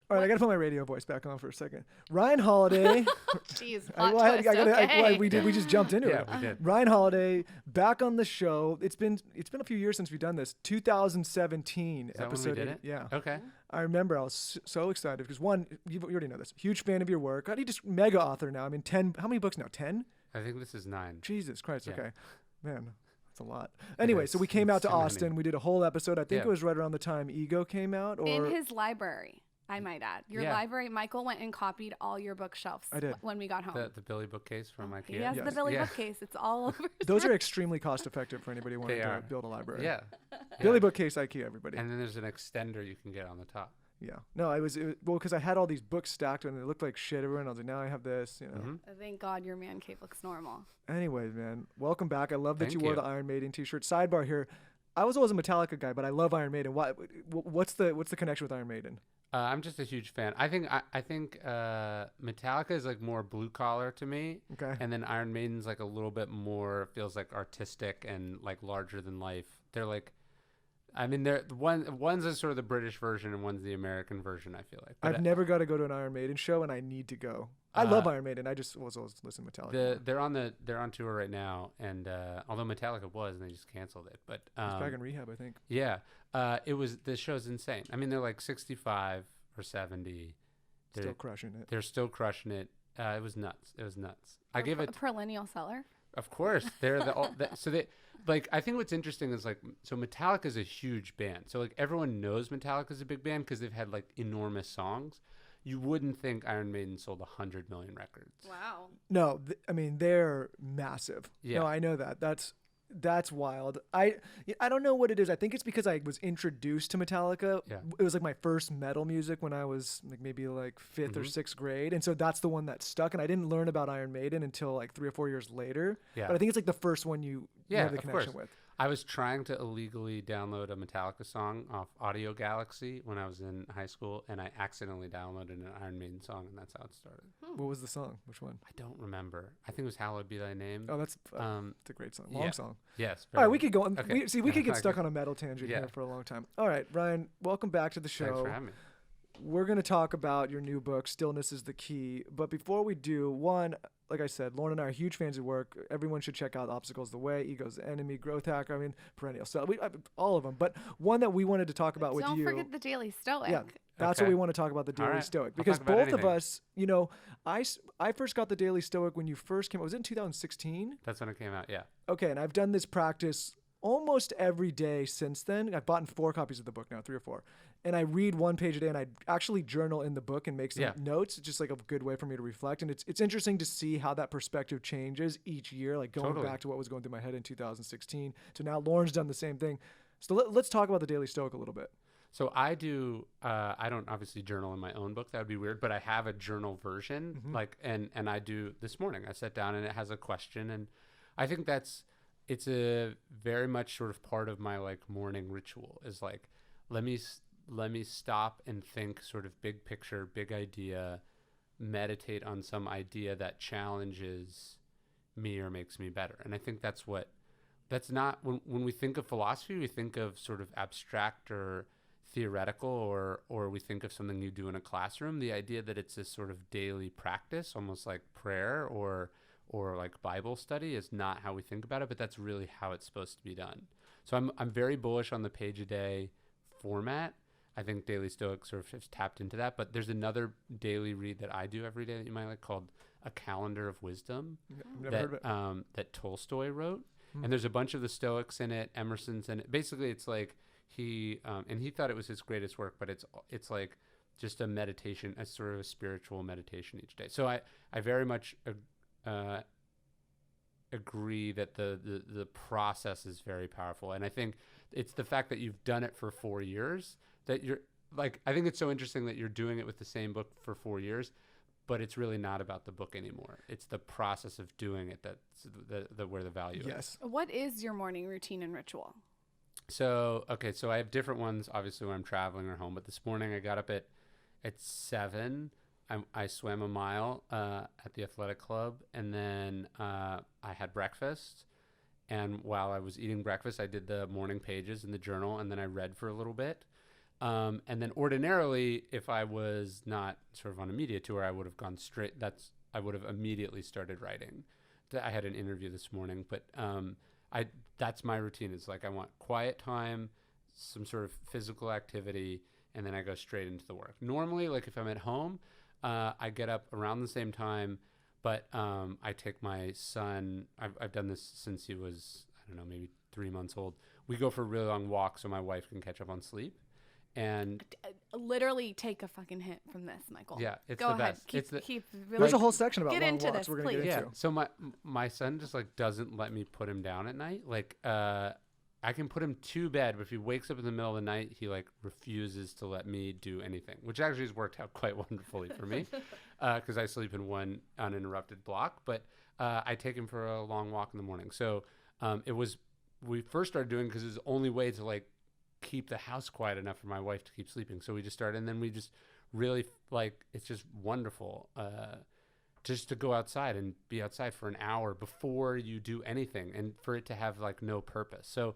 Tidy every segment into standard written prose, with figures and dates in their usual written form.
All right, I got to put my radio voice back on for a second. Ryan Holiday. Jeez, plot twist. Okay. We just jumped into it. Yeah, we did. Ryan Holiday back on the show. It's been a few years since we've done this. 2017 Is that episode. when we did it? Yeah. Okay. I remember I was so excited because one, you already know this. Huge fan of your work. How do you just mega author now? I mean, 10. How many books now? 10. I think this is 9. Jesus Christ. Yeah. Okay, man. That's a lot. Anyway, is. so we came It's out to too many. Austin. We did a whole episode. I think Yeah. it was right around the time Ego came out. Or In his library, I might add. Your Yeah. library, Michael went and copied all your bookshelves I did. when we got home. The Billy bookcase from IKEA. He has Yes. the Billy Yeah. bookcase. It's all over. his those are room. extremely cost effective for anybody wanting They to are. build a library. Yeah. Billy Yeah. bookcase IKEA, everybody. And then there's an extender you can get on the top. Yeah. No, it was well because I had all these books stacked and they looked like shit. Everyone, I was like, now I have this. You know. Mhm. Thank God your man cave looks normal. Anyways, man, welcome back. I love that Thank you wore you. the Iron Maiden T-shirt. Sidebar here, I was always a Metallica guy, but I love Iron Maiden. What's the connection with Iron Maiden? I'm just a huge fan. I think Metallica is like more blue collar to me, Okay. and then Iron Maiden's like a little bit more feels like artistic and like larger than life. They're like, I mean, they're one's is sort of the British version and one's the American version. I feel like. But I've never got to go to an Iron Maiden show, and I need to go. I love Iron Maiden. I just was always listening to Metallica. they're on tour right now, and although Metallica was, and they just canceled it, but It's back in rehab, I think. yeah, the show's insane. I mean, they're like 65 or 70. Still crushing it. They're still crushing it. It was nuts. I gave it. A perennial seller. Of course, they're so they like. I think what's interesting is like, so Metallica is a huge band. So like everyone knows Metallica is a big band because they've had like enormous songs. You wouldn't think Iron Maiden sold 100 million records. Wow. No, I mean they're massive. Yeah. No, I know that. That's wild. I don't know what it is. I think it's because I was introduced to Metallica. Yeah. It was like my first metal music when I was like maybe like 5th or 6th grade, and so that's the one that stuck. And I didn't learn about Iron Maiden until like 3 or 4 years later. Yeah. But I think it's like the first one you have the of connection course. with. I was trying to illegally download a Metallica song off Audio Galaxy when I was in high school, and I accidentally downloaded an Iron Maiden song, and that's how it started. What was the song? Which one? I don't remember. I think it was "Hallowed Be Thy Name." Oh, that's it's a great song. Long yeah. song. Yes. All right, very we could go. Okay. We could get Okay. stuck on a metal tangent Yeah. here for a long time. All right, Ryan, welcome back to the show. Thanks for having me. We're going to talk about your new book, Stillness Is The Key. But before we do, one, like I said, Lauren and I are huge fans of work. Everyone should check out Obstacles the Way, Ego's the Enemy, Growth Hacker, I mean, Perennial Cell, all of them. But one that we wanted to talk about with Don't you. forget the Daily Stoic. Yeah, that's Okay. what we want to talk about, the Daily All right. Stoic. I'll Because talk about both of anything. us, I first got the Daily Stoic when you first came out. Was it in 2016? That's when it came out. Yeah. Okay, and I've done this practice almost every day since then. I've bought 4 copies of the book now, 3 or 4. And I read 1 page a day, and I actually journal in the book and make some Yeah. notes. It's just like a good way for me to reflect. And it's interesting to see how that perspective changes each year, like going Totally. back to what was going through my head in 2016. So now Lauren's done the same thing. So let's talk about the Daily Stoic a little bit. So I do. I don't obviously journal in my own book. That would be weird. But I have a journal version. Like, and I do this morning. I sat down and it has a question, and I think it's a very much sort of part of my like morning ritual. Is like, let me stop and think sort of big picture, big idea, meditate on some idea that challenges me or makes me better. And I think that's not when we think of philosophy, we think of sort of abstract or theoretical, or we think of something you do in a classroom. The idea that it's this sort of daily practice, almost like prayer or like Bible study, is not how we think about it, but that's really how it's supposed to be done. So I'm very bullish on the page a day format. I think Daily Stoic sort of has tapped into that, but there's another daily read that I do every day that you might like called A Calendar of Wisdom I've never heard of it. that Tolstoy wrote. And there's a bunch of the Stoics in it, Emerson's in it. Basically, it's like he thought it was his greatest work, but it's like just a meditation, a sort of a spiritual meditation each day. So I very much agree that the process is very powerful, and I think it's the fact that you've done it for 4 years that you're like. I think it's so interesting that you're doing it with the same book for 4 years. But it's really not about the book anymore. It's the process of doing it that's where the value is. Yes. What is your morning routine and ritual? So I have different ones, obviously, when I'm traveling or home. But this morning I got up at 7. I swam a mile at the athletic club, and then I had breakfast. And while I was eating breakfast, I did the morning pages in the journal, and then I read for a little bit. And then ordinarily, if I was not sort of on a media tour, I would have gone straight. I would have immediately started writing. I had an interview this morning, but that's my routine. It's like I want quiet time, some sort of physical activity, and then I go straight into the work. Normally, like if I'm at home, I get up around the same time, but I take my son. I've done this since he was, I don't know, maybe 3 months old. We go for a really long walk so my wife can catch up on sleep. And literally take a fucking hint from this, Michael. yeah, it's Go the ahead. best. Keep really There's a whole section about get long into walks this, we're gonna please. get into. Yeah. So my son just like doesn't let me put him down at night. Like I can put him to bed, but if he wakes up in the middle of the night, he like refuses to let me do anything, which actually has worked out quite wonderfully for me because I sleep in one uninterrupted block. But I take him for a long walk in the morning. So we first started doing because it's the only way to like keep the house quiet enough for my wife to keep sleeping. So we just started, and then we just really like, it's just wonderful just to go outside and be outside for an hour before you do anything, and for it to have like no purpose. So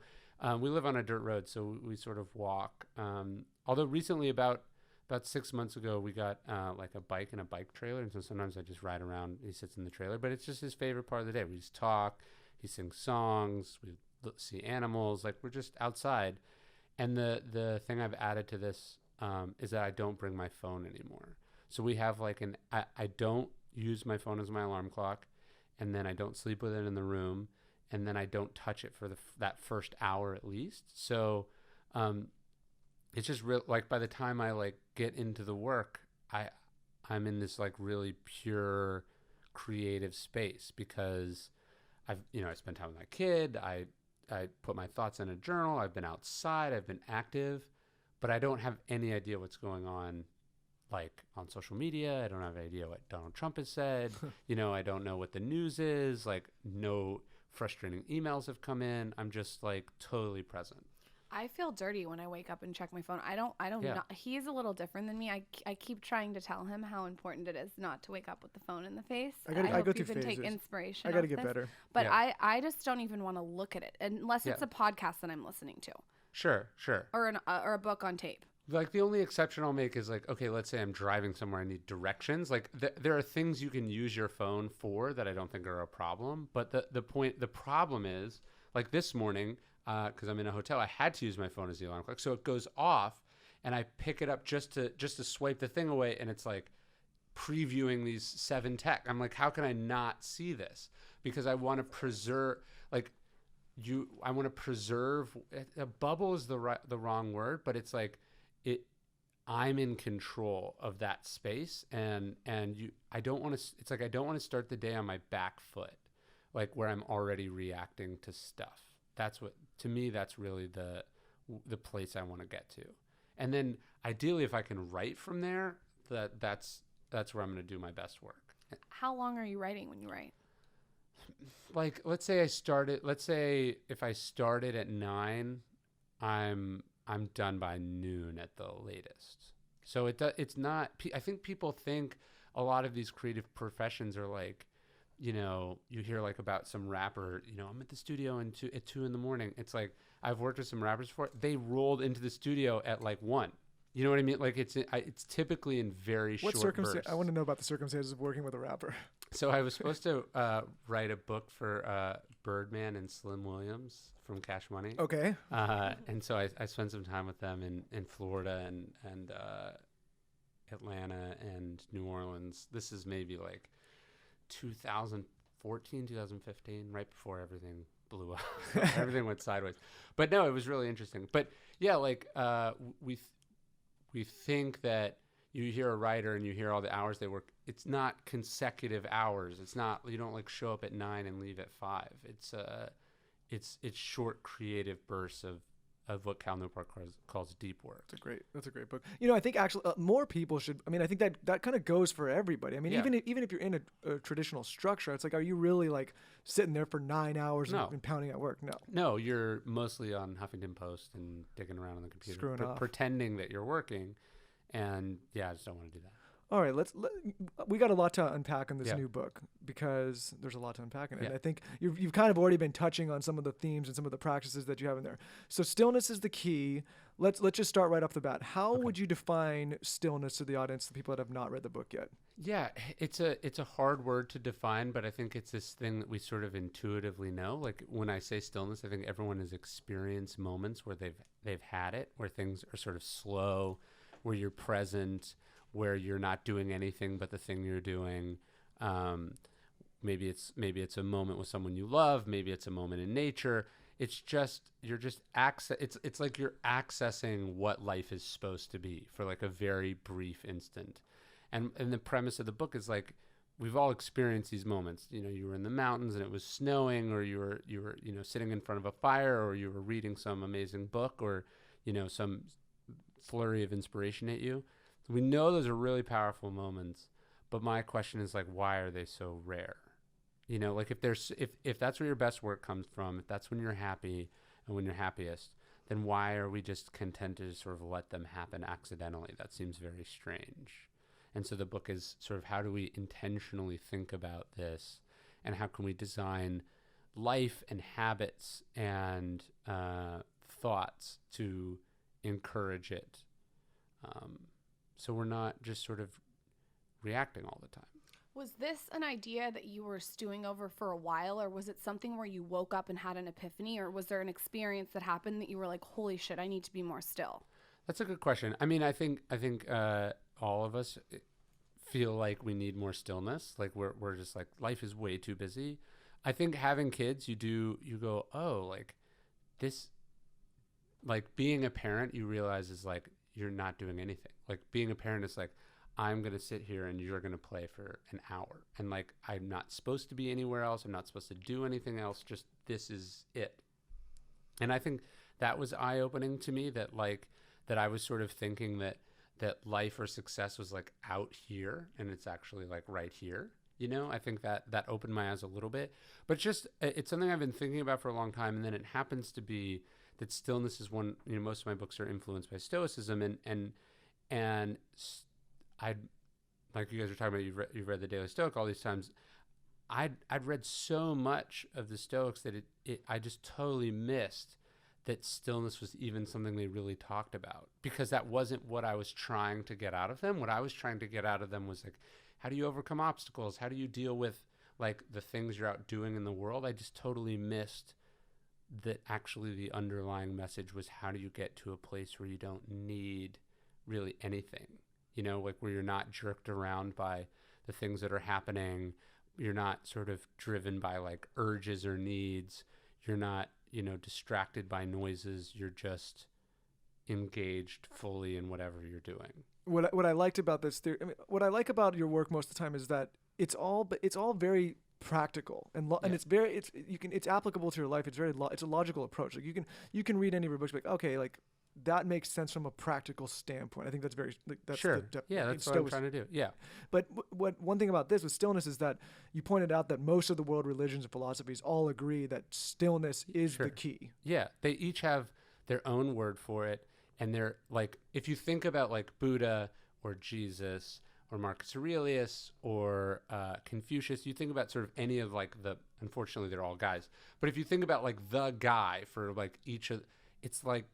we live on a dirt road, so we sort of walk. Although recently, about 6 months ago, we got like a bike and a bike trailer, and so sometimes I just ride around. He sits in the trailer, but it's just his favorite part of the day. We just talk. He sings songs. We see animals. Like, we're just outside. And the thing I've added to this is that I don't bring my phone anymore. So we have like I don't use my phone as my alarm clock, and then I don't sleep with it in the room, and then I don't touch it for that first hour at least. So it's just real, like by the time I like get into the work, I'm in this like really pure creative space because I spend time with my kid. I put my thoughts in a journal. I've been outside. I've been active, but I don't have any idea what's going on, like on social media. I don't have any idea what Donald Trump has said. I don't know what the news is. Like, no frustrating emails have come in. I'm just like totally present. I feel dirty when I wake up and check my phone. I don't Yeah. He's a little different than me. I keep trying to tell him how important it is not to wake up with the phone in the face. I go hope through you can take phases. inspiration. I got to off get this. better. But Yeah. I just don't even want to look at it unless it's Yeah. a podcast that I'm listening to Sure. or a book on tape. Like, the only exception I'll make is like, okay, let's say I'm driving somewhere, I need directions. Like, there are things you can use your phone for that I don't think are a problem. But the problem is, like this morning, because I'm in a hotel, I had to use my phone as the alarm clock. So it goes off, and I pick it up just to swipe the thing away, and it's like previewing these 7 tech. I'm like, how can I not see this? Because I want to preserve, like, I want to preserve. A bubble is the wrong word, but it's like I'm in control of that space, and I don't want to. It's like I don't want to start the day on my back foot, like where I'm already reacting to stuff. That's what, to me, that's really the place I want to get to. And then ideally, if I can write from there, that's where I'm going to do my best work. How long are you writing when you write? Like, let's say if I started at 9, I'm done by noon at the latest. So it's not, I think people think a lot of these creative professions are like, you hear like about some rapper, I'm at the studio at 2 a.m. It's like, I've worked with some rappers before. They rolled into the studio at like 1. You know what I mean? Like, it's typically in very short bursts. I want to know about the circumstances of working with a rapper. So I was supposed to write a book for Birdman and Slim Williams from Cash Money. Okay. And so I spent some time with them in Florida and Atlanta and New Orleans. This is maybe like 2014, 2015, right before everything blew up. Everything went sideways. But no, it was really interesting. But yeah, like we think that you hear a writer and you hear all the hours they work. It's not consecutive hours. It's not, you don't like show up at 9 and leave at 5. It's short creative bursts of what Cal Newport calls deep work. That's a great book. I think actually more people should. I mean, I think that kind of goes for everybody. I mean, Yeah. even if you're in a traditional structure, it's like, are you really like sitting there for 9 hours No. and pounding at work? No. No, you're mostly on Huffington Post and digging around on the computer, Screwing off. pretending that you're working. And yeah, I just don't want to do that. All right, we got a lot to unpack in this Yeah. new book because there's a lot to unpack in it. Yeah. And I think you've kind of already been touching on some of the themes and some of the practices that you have in there. So stillness is the key. Let's just start right off the bat. How would you define stillness to the audience, the people that have not read the book yet? Yeah, it's a hard word to define, but I think it's this thing that we sort of intuitively know. Like when I say stillness, I think everyone has experienced moments where they've had it, where things are sort of slow, where you're present, where you're not doing anything but the thing you're doing. Maybe it's a moment with someone you love. Maybe it's a moment in nature. It's just it's like you're accessing what life is supposed to be for like a very brief instant. And the premise of the book is like we've all experienced these moments. You know, you were in the mountains and it was snowing, or you were sitting in front of a fire, or you were reading some amazing book, or some flurry of inspiration at you. We know those are really powerful moments, but my question is like, why are they so rare? Like if that's where your best work comes from, if that's when you're happy and when you're happiest, then why are we just content to sort of let them happen accidentally? That seems very strange. And so the book is sort of how do we intentionally think about this, and how can we design life and habits and thoughts to encourage it. So we're not just sort of reacting all the time. Was this an idea that you were stewing over for a while, or was it something where you woke up and had an epiphany, or was there an experience that happened that you were like, holy shit, I need to be more still? That's a good question. I mean, I think all of us feel like we need more stillness. Like we're just like, life is way too busy. I think having kids, you go, oh, like this, like being a parent, you realize is like, you're not doing anything. Like being a parent is like, I'm going to sit here and you're going to play for an hour. And like, I'm not supposed to be anywhere else. I'm not supposed to do anything else. Just this is it. And I think that was eye-opening to me, that I was sort of thinking that life or success was like out here, and it's actually like right here. I think that opened my eyes a little bit, but it's something I've been thinking about for a long time. And then it happens to be that stillness is one, most of my books are influenced by Stoicism, and I'd, like you guys are talking about, you've read the Daily Stoic all these times. I'd read so much of the Stoics that I just totally missed that stillness was even something they really talked about, because that wasn't what I was trying to get out of them. What I was trying to get out of them was like, how do you overcome obstacles? How do you deal with like the things you're out doing in the world? I just totally missed that actually the underlying message was, how do you get to a place where you don't need really anything? Like where you're not jerked around by the things that are happening. You're not sort of driven by like urges or needs. You're not, distracted by noises. You're just engaged fully in whatever you're doing. What I liked about this theory, what I like about your work most of the time is that it's all very practical and it's applicable to your life. It's it's a logical approach. Like you can read any of your books, like, okay, like that makes sense from a practical standpoint. I think that's very that's sure. That's what I'm trying to do. Yeah. But what one thing about this with stillness is that you pointed out that most of the world religions and philosophies all agree that stillness is the key. Yeah, they each have their own word for it, and they're like, if you think about like Buddha or Jesus or Marcus Aurelius or Confucius, you think about sort of any of like unfortunately they're all guys, but if you think about like the guy for like each of, it's like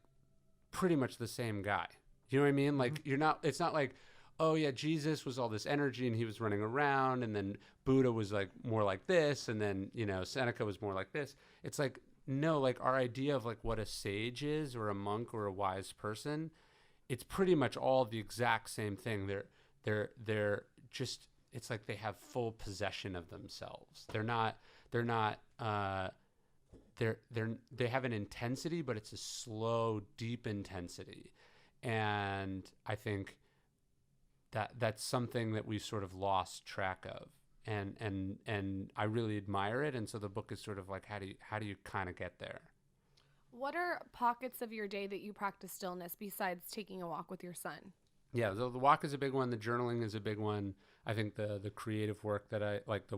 pretty much the same guy. You know what I mean? Like it's not like, oh yeah, Jesus was all this energy and he was running around, and then Buddha was like more like this, and then, Seneca was more like this. It's like, no, like our idea of like what a sage is, or a monk, or a wise person, it's pretty much all the exact same thing. They're just, it's like they have full possession of themselves. They have an intensity, but it's a slow, deep intensity. And I think that's something that we've sort of lost track of. And I really admire it. And so the book is sort of like, how do you kind of get there? What are pockets of your day that you practice stillness besides taking a walk with your son? Yeah, the walk is a big one. The journaling is a big one. I think the creative work that I like,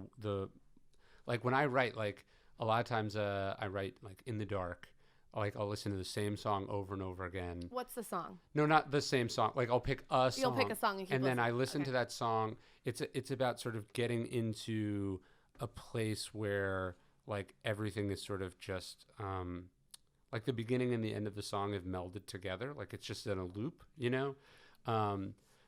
like when I write, like a lot of times I write like in the dark, like I'll listen to the same song over and over again. What's the song? No, not the same song. Like I'll pick a song. You'll pick a song and keep then I listening. listen Okay. to that song. It's about sort of getting into a place where like everything is sort of just like the beginning and the end of the song have melded together. Like it's just in a loop, you know?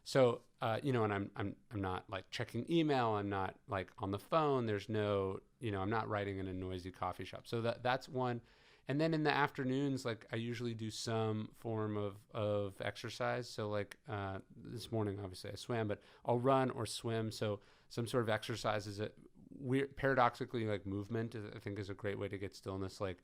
So you know, and I'm not like checking email. I'm not like on the phone. There's no, you know, I'm not writing in a noisy coffee shop. So that's one. And then in the afternoons, like I usually do some form of exercise. So like this morning, obviously I swam, but I'll run or swim. So some sort of exercise is weird, paradoxically, like movement I think is a great way to get stillness. Like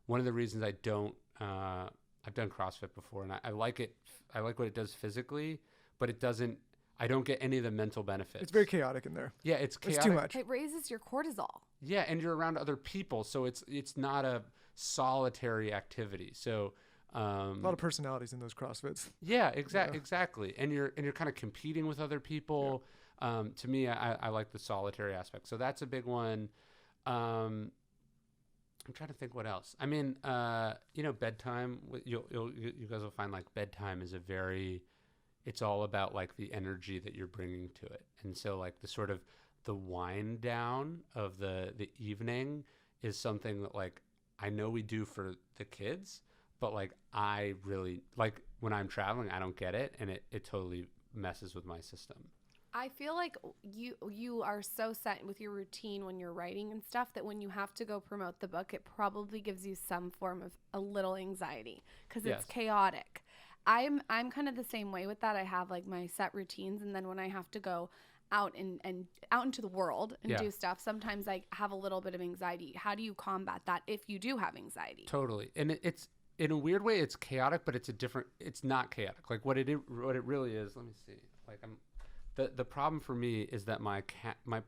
one of the reasons I don't, I've done CrossFit before and I like it. I like what it does physically, but it doesn't, I don't get any of the mental benefits. It's very chaotic in there. Yeah, it's chaotic. It's too much. It raises your cortisol. Yeah, and you're around other people, so it's not a solitary activity. So A lot of personalities in those CrossFits. yeah, exactly. And you're kind of competing with other people. Yeah. To me, I like the solitary aspect. So that's a big one. I'm trying to think what else. I mean, you know, bedtime. You guys will find like bedtime is it's all about like the energy that you're bringing to it. And so like the sort of the wind down of the evening is something that like I know we do for the kids, but like I really like when I'm traveling, I don't get it. And it totally messes with my system. I feel like you are so set with your routine when you're writing and stuff that when you have to go promote the book, it probably gives you some form of a little anxiety because it's chaotic. I'm kind of the same way with that. I have like my set routines, and then when I have to go out and out into the world and do stuff, sometimes I have a little bit of anxiety. How do you combat that if you do have anxiety? Totally. And it's in a weird way it's chaotic, but it's not chaotic. Like what it really is, let me see. Like the problem for me is that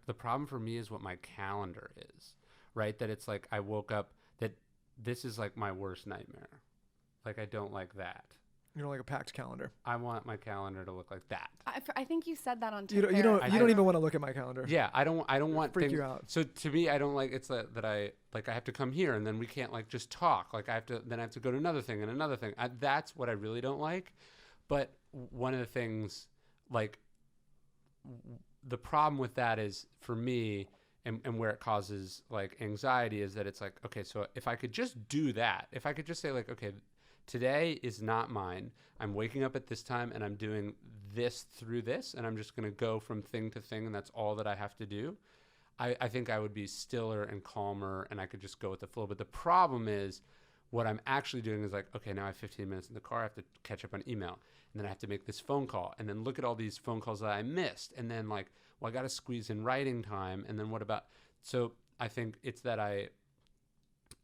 the problem for me is what my calendar is, right? That it's like I woke up that this is like my worst nightmare. Like I don't like that. You know, like a packed calendar. I want my calendar to look like that. I think you said that on You Twitter. don't even want to look at my calendar. Yeah, I don't want freak things you out. So to me, I don't like it's that I have to come here and then we can't like just talk. Like I have to go to another thing and another thing. That's what I really don't like. But one of the things, like the problem with that is for me and where it causes like anxiety is that it's like, okay, so if I could just do that, if I could just say like, okay, today is not mine. I'm waking up at this time and I'm doing this through this, and I'm just going to go from thing to thing, and that's all that I have to do. I think I would be stiller and calmer, and I could just go with the flow. But the problem is what I'm actually doing is like, okay, now I have 15 minutes in the car. I have to catch up on email, and then I have to make this phone call, and then look at all these phone calls that I missed, and then like, well, I got to squeeze in writing time, and then what about? So I think it's that I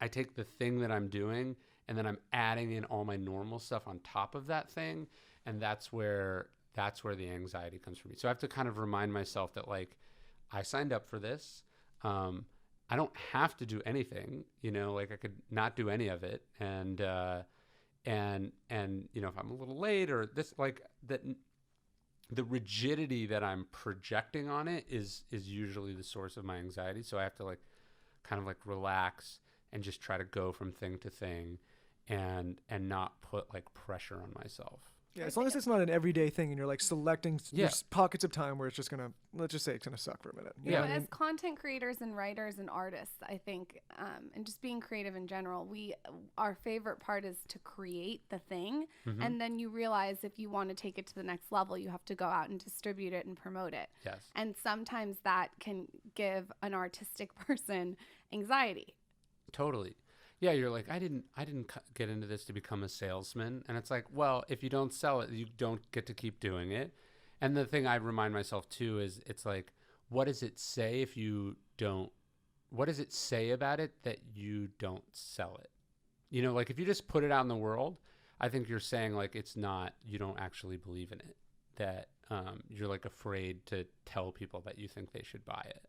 take the thing that I'm doing, and then I'm adding in all my normal stuff on top of that thing. And that's where the anxiety comes from me. So I have to kind of remind myself that like, I signed up for this. I don't have to do anything, you know, like I could not do any of it. And you know, if I'm a little late or this, like that, the rigidity that I'm projecting on it is usually the source of my anxiety. So I have to like, kind of like relax and just try to go from thing to thing. And not put like pressure on myself. Yeah, as long as it's not an everyday thing and you're like selecting there's pockets of time where it's just gonna, let's just say it's gonna suck for a minute. You know what I As mean? content creators and writers and artists, I think, and just being creative in general, our favorite part is to create the thing, and then you realize if you want to take it to the next level, you have to go out and distribute it and promote it. Yes. And sometimes that can give an artistic person anxiety. Totally. Yeah, you're like, I didn't get into this to become a salesman. And it's like, well, if you don't sell it, you don't get to keep doing it. And the thing I remind myself too is it's like, what does it say what does it say about it that you don't sell it? You know, like if you just put it out in the world, I think you're saying like you don't actually believe in it, that you're like afraid to tell people that you think they should buy it.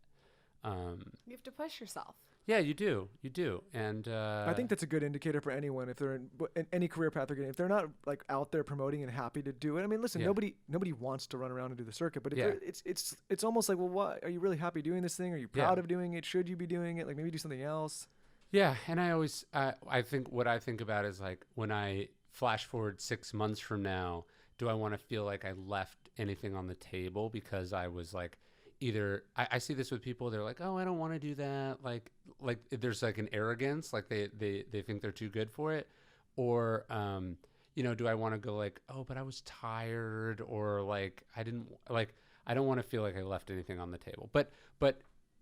You have to push yourself. Yeah, you do. And I think that's a good indicator for anyone if they're in any career path they're getting. If they're not like out there promoting and happy to do it. I mean, listen, nobody wants to run around and do the circuit, but if it's almost like, well, what are you really happy doing this thing? Are you proud of doing it? Should you be doing it? Like maybe do something else. Yeah. And I always, I think what I think about is like when I flash forward 6 months from now, do I want to feel like I left anything on the table because I was like, either I see this with people, they're like, oh, I don't want to do that. Like there's like an arrogance, like they think they're too good for it. Or, do I want to go like, oh, but I was tired, or like, I don't want to feel like I left anything on the table. But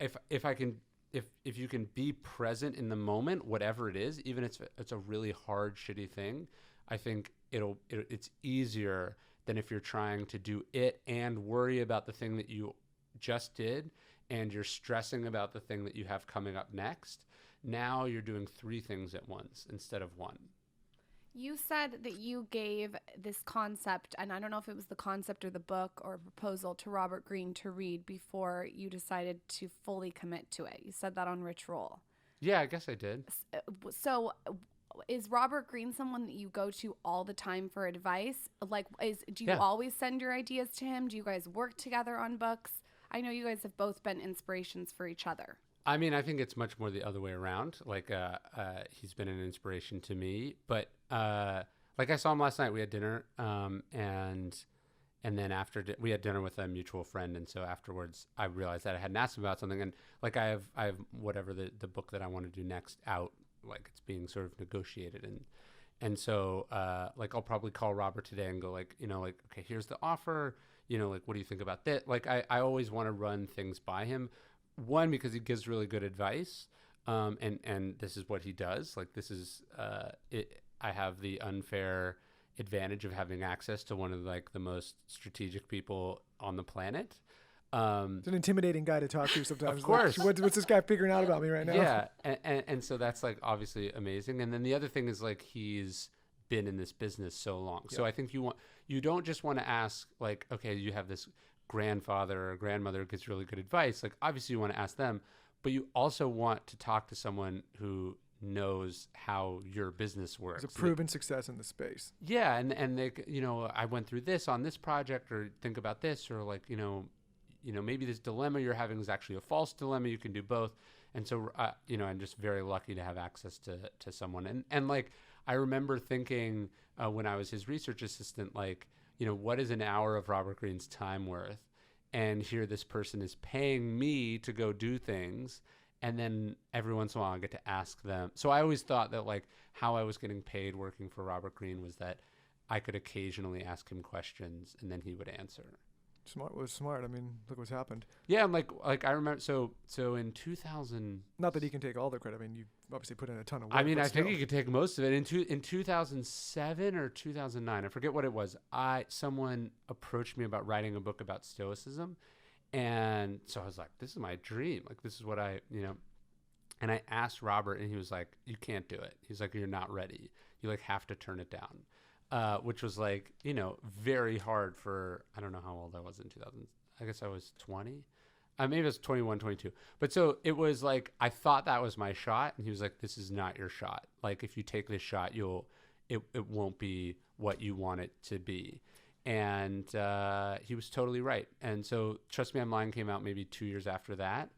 if I can, if you can be present in the moment, whatever it is, even if it's a really hard, shitty thing, I think it's easier than if you're trying to do it and worry about the thing that you just did, and you're stressing about the thing that you have coming up next. Now you're doing 3 things at once instead of 1. You said that you gave this concept, and I don't know if it was the concept or the book or proposal, to Robert Greene to read before you decided to fully commit to it. You said that on Rich Roll. Yeah, I guess I did. So is Robert Greene someone that you go to all the time for advice? Do you always send your ideas to him? Do you guys work together on books? I know you guys have both been inspirations for each other. I mean, I think it's much more the other way around. Like, he's been an inspiration to me. But like, I saw him last night. We had dinner, and then after we had dinner with a mutual friend, and so afterwards, I realized that I hadn't asked him about something. And like, I have whatever the book that I want to do next out. Like, it's being sort of negotiated, and so like, I'll probably call Robert today and go like, okay, here's the offer. Like, what do you think about that? Like, I always want to run things by him. One, because he gives really good advice, and this is what he does. Like, this is it. I have the unfair advantage of having access to one of like the most strategic people on the planet. It's an intimidating guy to talk to sometimes. Of course. Like, what's this guy figuring out about me right now? Yeah, and so that's like obviously amazing. And then the other thing is like, he's been in this business so long. Yeah. So I think you don't just want to ask like, okay, you have this grandfather or grandmother who gives really good advice. Like, obviously you want to ask them, but you also want to talk to someone who knows how your business works. It's a proven success in the space. Yeah, and they, I went through this on this project, or think about this, or like, maybe this dilemma you're having is actually a false dilemma. You can do both. And so, I'm just very lucky to have access to someone. And like, I remember thinking when I was his research assistant, like, what is an hour of Robert Greene's time worth? And here this person is paying me to go do things. And then every once in a while I get to ask them. So I always thought that like how I was getting paid working for Robert Greene was that I could occasionally ask him questions and then he would answer. Smart was smart. I mean, look what's happened. Yeah, and like I remember. So in 2000. Not that he can take all the credit. I mean, you obviously put in a ton of work. I mean, I think he could take most of it. In 2007 or 2009, I forget what it was. Someone approached me about writing a book about Stoicism, and so I was like, "This is my dream. Like, this is what I." And I asked Robert, and he was like, "You can't do it." He's like, "You're not ready. You like have to turn it down." Which was like, very hard for, I don't know how old I was in 2000. I guess I was 20. Maybe I was 21, 22. But so it was like, I thought that was my shot. And he was like, this is not your shot. Like, if you take this shot, it won't be what you want it to be. And he was totally right. And so Trust Me, I'm Lying came out maybe 2 years after that,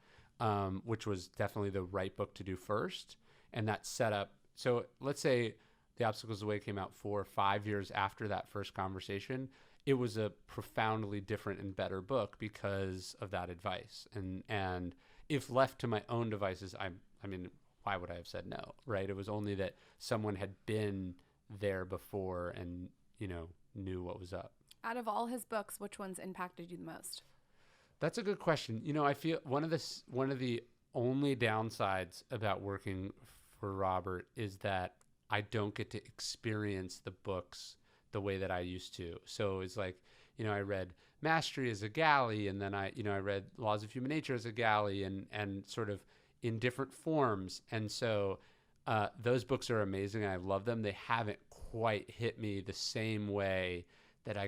which was definitely the right book to do first. And that set up, so let's say The Obstacles of the Way came out 4 or 5 years after that first conversation. It was a profoundly different and better book because of that advice. And if left to my own devices, I mean, why would I have said no, right? It was only that someone had been there before and, knew what was up. Out of all his books, which ones impacted you the most? That's a good question. I feel one of the only downsides about working for Robert is that I don't get to experience the books the way that I used to. So it's like, I read Mastery as a galley, and then I read Laws of Human Nature as a galley, and sort of in different forms. And so those books are amazing. And I love them. They haven't quite hit me the same way that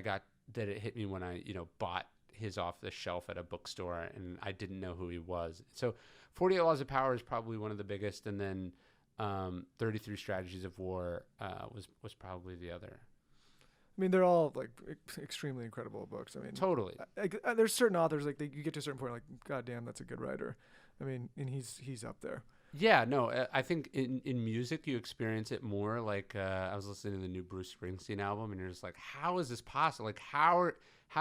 it hit me when I, bought his off the shelf at a bookstore and I didn't know who he was. So 48 Laws of Power is probably one of the biggest. And then 33 Strategies of War was probably the other. I mean, they're all like extremely incredible books. I mean, totally. There's certain authors like you get to a certain point, like, God damn, that's a good writer. I mean, and he's up there. Yeah, no, I think in music you experience it more. Like I was listening to the new Bruce Springsteen album, and you're just like, how is this possible? Like, how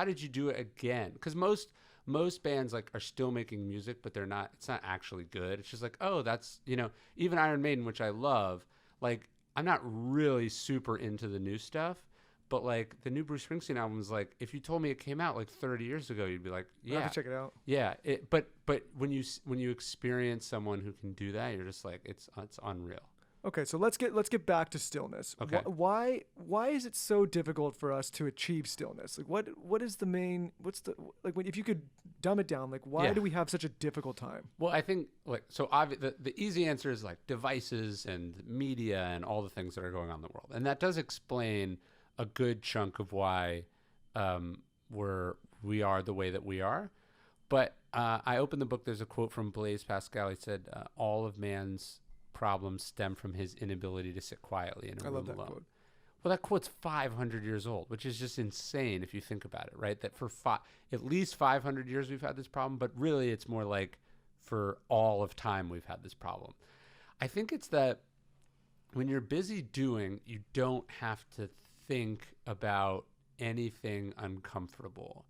did you do it again? Because most bands like are still making music, but they're not. It's not actually good. It's just like, oh, that's even Iron Maiden, which I love. Like, I'm not really super into the new stuff. But like the new Bruce Springsteen album is like, if you told me it came out like 30 years ago, you'd be like, yeah, I have to check it out. Yeah. But when you experience someone who can do that, you're just like, it's unreal. Okay, so let's get back to stillness. Okay. Why is it so difficult for us to achieve stillness? Like what is the main? If you could dumb it down, like why do we have such a difficult time? Well, I think the easy answer is like devices and media and all the things that are going on in the world, and that does explain a good chunk of why we are the way that we are. But I opened the book. There's a quote from Blaise Pascal. He said, all of man's problems stem from his inability to sit quietly in a room alone. I love that quote. Well, that quote's 500 years old, which is just insane if you think about it, right? That for at least 500 years we've had this problem, but really it's more like for all of time we've had this problem. I think it's that when you're busy doing, you don't have to think about anything uncomfortable.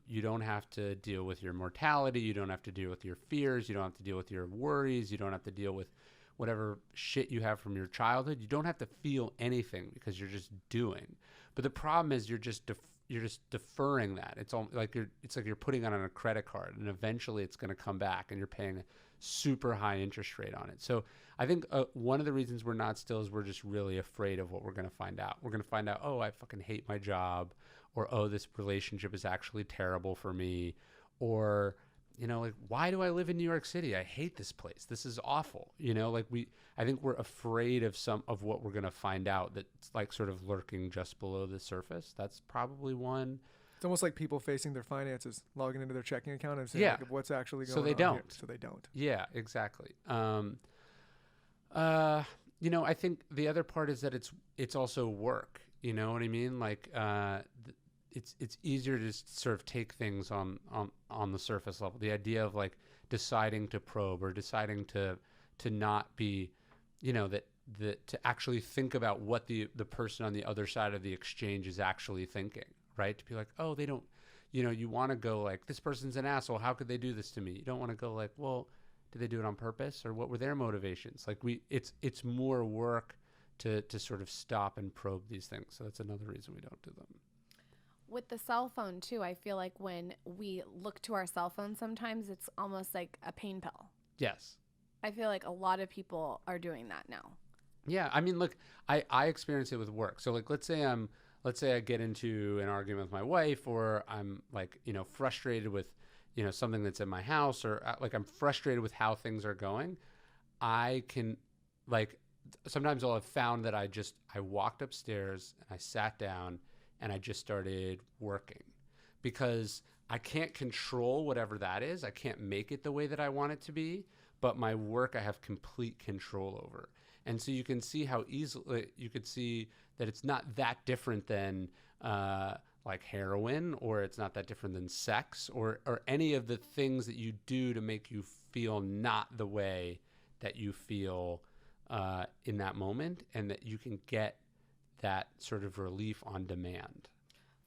You don't have to deal with your mortality. You don't have to deal with your fears. You don't have to deal with your worries. You don't have to deal with whatever shit you have from your childhood. You don't have to feel anything because you're just doing. But the problem is you're just deferring that. It's like you're putting it on a credit card, and eventually it's going to come back, and you're paying a super high interest rate on it. So I think one of the reasons we're not still is we're just really afraid of what we're going to find out. We're going to find out, oh, I fucking hate my job, or oh, this relationship is actually terrible for me, or like, why do I live in New York City? I hate this place. This is awful. I think we're afraid of some of what we're going to find out that's like sort of lurking just below the surface. That's probably one. It's almost like people facing their finances, logging into their checking account and saying what's actually going on. So they don't. Yeah, exactly. I think the other part is that it's also work. You know what I mean? Like, it's easier to sort of take things on the surface level. The idea of like deciding to probe or deciding to not be, to actually think about what the person on the other side of the exchange is actually thinking, right? To be like, oh, they don't, you want to go like, this person's an asshole. How could they do this to me? You don't want to go like, well, did they do it on purpose, or what were their motivations? Like it's more work to sort of stop and probe these things. So that's another reason we don't do them. With the cell phone too, I feel like when we look to our cell phone, sometimes it's almost like a pain pill. Yes. I feel like a lot of people are doing that now. Yeah. I mean, look, I experience it with work. So like, let's say I get into an argument with my wife, or I'm like, frustrated with, something that's in my house, or like I'm frustrated with how things are going. I can sometimes I'll have found that I walked upstairs and I sat down and I just started working, because I can't control whatever that is. I can't make it the way that I want it to be, but my work I have complete control over. And so you can see how easily you could see that it's not that different than like heroin, or it's not that different than sex, or any of the things that you do to make you feel not the way that you feel in that moment, and that you can get that sort of relief on demand.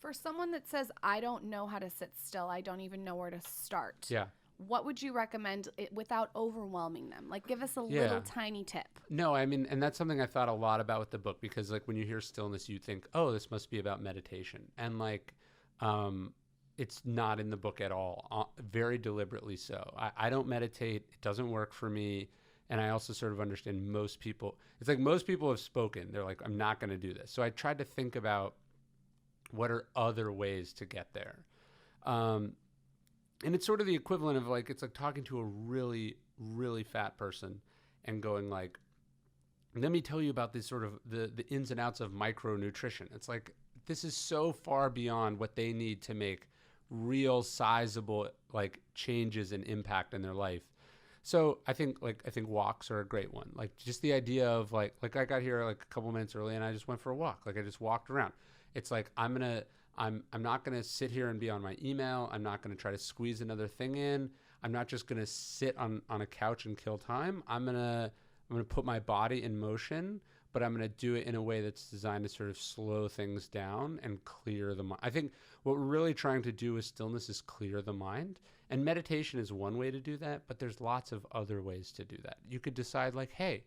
For someone that says, I don't know how to sit still, I don't even know where to start. Yeah. What would you recommend without overwhelming them? Like, give us a little tiny tip. No, I mean, and that's something I thought a lot about with the book, because like when you hear stillness, you think, oh, this must be about meditation. And like, it's not in the book at all, very deliberately so. I don't meditate. It doesn't work for me. And I also sort of understand most people have spoken. They're like, I'm not going to do this. So I tried to think about what are other ways to get there. And it's sort of the equivalent of like, it's like talking to a really, really fat person and going like, let me tell you about this sort of the ins and outs of micronutrition. It's like, this is so far beyond what they need to make real sizable like changes and impact in their life. So I think walks are a great one. Like just the idea of like I got here like a couple minutes early and I just went for a walk. Like I just walked around. It's like I'm gonna I'm not going to sit here and be on my email. I'm not going to try to squeeze another thing in. I'm not just going to sit on a couch and kill time. I'm going to put my body in motion, but I'm going to do it in a way that's designed to sort of slow things down and clear the mind. I think what we're really trying to do with stillness is clear the mind. And meditation is one way to do that, but there's lots of other ways to do that. You could decide like, hey,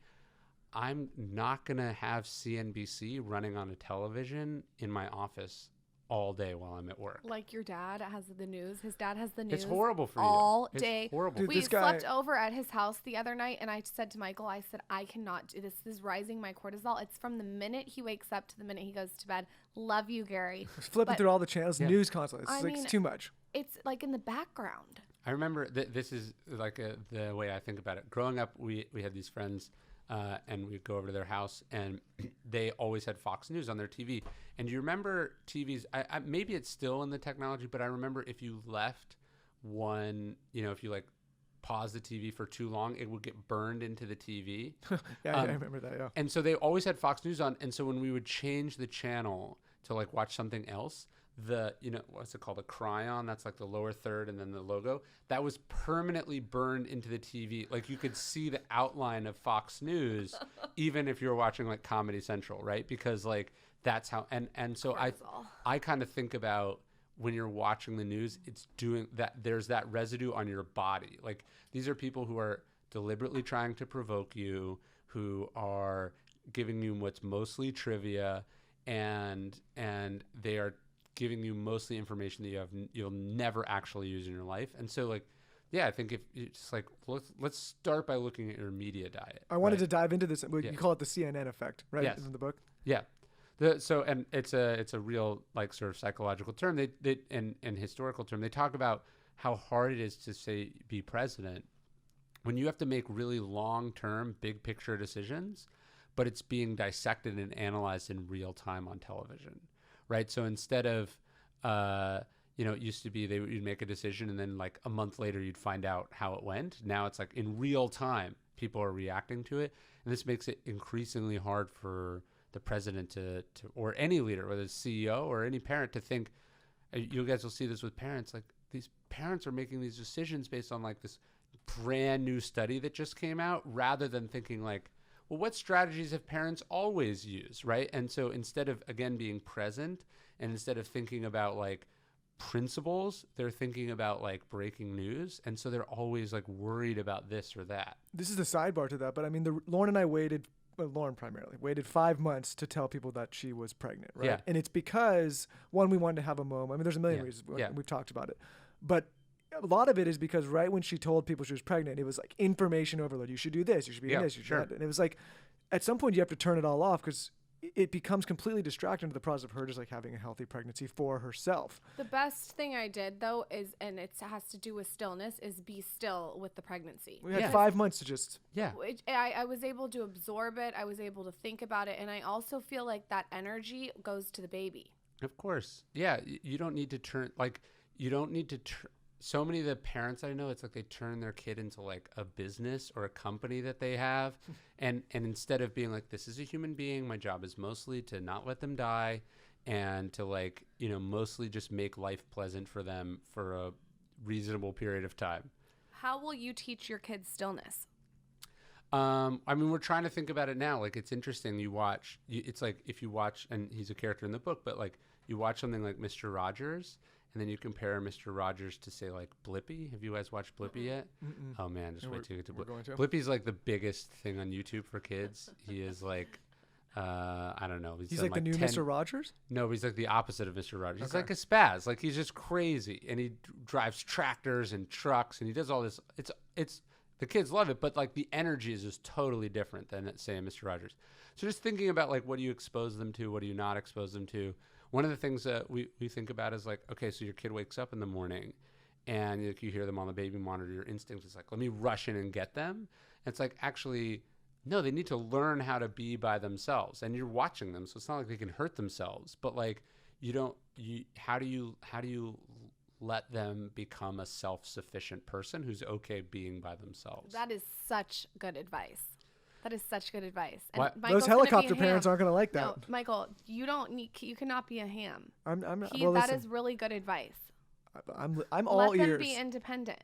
I'm not going to have CNBC running on a television in my office all day while I'm at work. Like your dad has the news. His dad has the news. It's horrible for you. All day. It's horrible. Dude, We slept over at his house the other night, and I said to Michael, I said, I cannot do this. This is rising my cortisol. It's from the minute he wakes up to the minute he goes to bed. Love you, Gary. Flipping through all the channels, news constantly. It's too much. It's like in the background. I remember this is like the way I think about it. Growing up, we had these friends, and we'd go over to their house, and they always had Fox News on their TV. And you remember TVs, maybe it's still in the technology, but I remember if you left one, if you like pause the TV for too long, it would get burned into the TV. Yeah, I remember that, yeah. And so they always had Fox News on. And so when we would change the channel to like watch something else, what's it called? A cryon, that's like the lower third and then the logo, that was permanently burned into the TV. Like you could see the outline of Fox News, even if you were watching like Comedy Central, right? Because like that's how, and so I kind of think about when you're watching the news, it's doing that. There's that residue on your body. Like these are people who are deliberately trying to provoke you, who are giving you what's mostly trivia, and they are giving you mostly information that you'll never actually use in your life. And so like, yeah, I think if it's like, let's start by looking at your media diet. I wanted to dive into this. You call it the CNN effect, right? Yes. In the book. Yeah. And it's a real like sort of psychological term. They and historical term. They talk about how hard it is to say be president when you have to make really long-term, big picture decisions, but it's being dissected and analyzed in real time on television. Right. So instead of, it used to be you'd make a decision and then like a month later you'd find out how it went. Now it's like in real time, people are reacting to it. And this makes it increasingly hard for the president to or any leader, whether it's CEO or any parent, to think. You guys will see this with parents. Like these parents are making these decisions based on like this brand new study that just came out, rather than thinking like, well, what strategies have parents always used, right? And so instead of, again, being present and instead of thinking about like principles, they're thinking about like breaking news. And so they're always like worried about this or that. This is the sidebar to that. But I mean, Lauren and I Lauren primarily waited 5 months to tell people that she was pregnant, right? Yeah. And it's because, one, we wanted to have a moment. I mean, there's a million reasons. We've talked about it. But a lot of it is because right when she told people she was pregnant, it was like information overload. You should do this. You should be doing this. You should do that. And it was like, at some point you have to turn it all off because it becomes completely distracting to the process of her just like having a healthy pregnancy for herself. The best thing I did though is, and it has to do with stillness, is be still with the pregnancy. We had 5 months to just... Yeah. I was able to absorb it. I was able to think about it. And I also feel like that energy goes to the baby. Of course. Yeah. You don't need to turn, so many of the parents I know, it's like they turn their kid into like a business or a company that they have. And instead of being like, this is a human being, my job is mostly to not let them die and to like, mostly just make life pleasant for them for a reasonable period of time. How will you teach your kids stillness? I mean, we're trying to think about it now. Like, it's interesting. It's like if you watch, and he's a character in the book, but like you watch something like Mr. Rogers, and then you compare Mr. Rogers to, say, like Blippi. Have you guys watched Blippi yet? Mm-mm. Oh, man, just wait till you get to Blippi. Blippi's like the biggest thing on YouTube for kids. He is like, I don't know. He's like the new Mr. Rogers? No, he's like the opposite of Mr. Rogers. Okay. He's like a spaz. Like, he's just crazy. And he drives tractors and trucks, and he does all this. It's the kids love it, but like the energy is just totally different than, say, Mr. Rogers. So just thinking about like, what do you expose them to? What do you not expose them to? One of the things that we think about is like, okay, so your kid wakes up in the morning and you hear them on the baby monitor. Your instinct is like, let me rush in and get them. And it's like, actually, no, they need to learn how to be by themselves. And you're watching them, so it's not like they can hurt themselves. But like, how do you let them become a self-sufficient person who's okay being by themselves? That is such good advice. That is such good advice. And What? Those helicopter parents aren't going to like that. No, Michael, you cannot be a ham. Well, that listen, is really good advice. I'm all Let ears. them be independent.